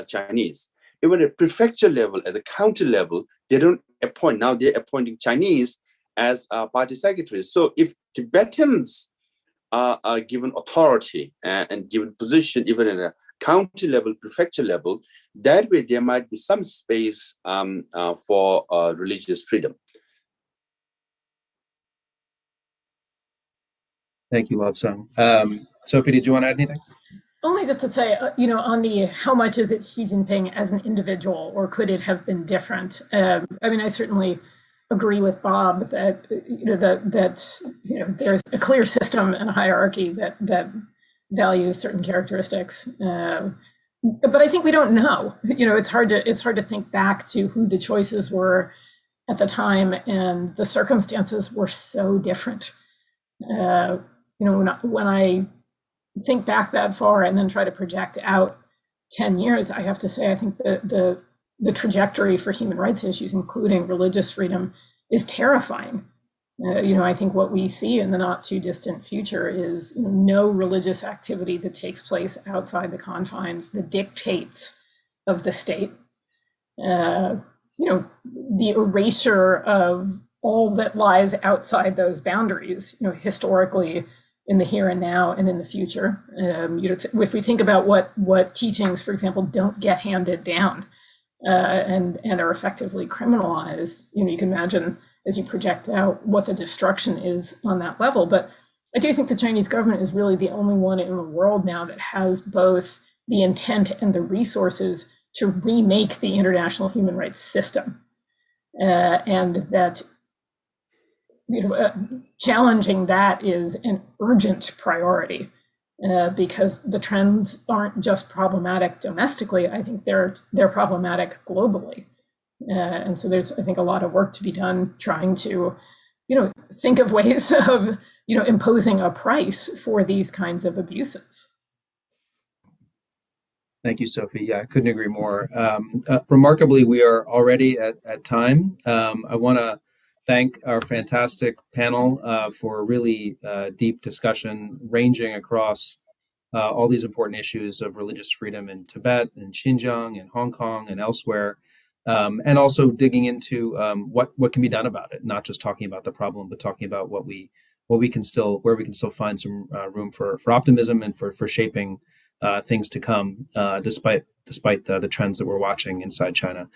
Chinese. Even at prefecture level, at the county level, they don't appoint. Now they're appointing Chinese as party secretaries. So if Tibetans are given authority and given position, even in a county level, prefecture level, that way there might be some space for religious freedom. Thank you, Lobsang. Sophie, did you want to add anything? Only just to say, on the how much is it Xi Jinping as an individual, or could it have been different? I certainly agree with Bob that there's a clear system and a hierarchy that values certain characteristics, but I think we don't know. It's hard to think back to who the choices were at the time, and the circumstances were so different. When I think back that far and then try to project out 10 years, I have to say I think the trajectory for human rights issues, including religious freedom, is terrifying. I think what we see in the not too distant future is no religious activity that takes place outside the confines, the dictates of the state. The erasure of all that lies outside those boundaries, historically, in the here and now and in the future. If we think about what teachings, for example, don't get handed down and are effectively criminalized, you can imagine as you project out what the destruction is on that level. But I do think the Chinese government is really the only one in the world now that has both the intent and the resources to remake the international human rights system, and that challenging that is an urgent priority, because the trends aren't just problematic domestically. I think they're problematic globally, and so there's, I think, a lot of work to be done trying to think of ways of imposing a price for these kinds of abuses. Thank you, Sophie. Yeah, I couldn't agree more. Remarkably, we are already at time. I want to thank our fantastic panel for a really deep discussion ranging across all these important issues of religious freedom in Tibet and Xinjiang and Hong Kong and elsewhere, and also digging into what can be done about it. Not just talking about the problem, but talking about where we can still find some room for optimism and for shaping things to come, despite the trends that we're watching inside China.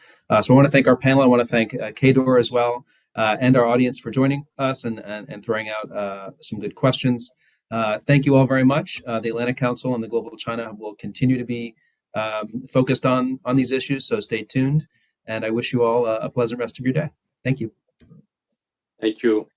So I want to thank our panel. I want to thank Kedor as well. And our audience for joining us and throwing out some good questions. Thank you all very much. The Atlantic Council and the Global China Hub will continue to be focused on these issues, so stay tuned. And I wish you all a pleasant rest of your day. Thank you. Thank you.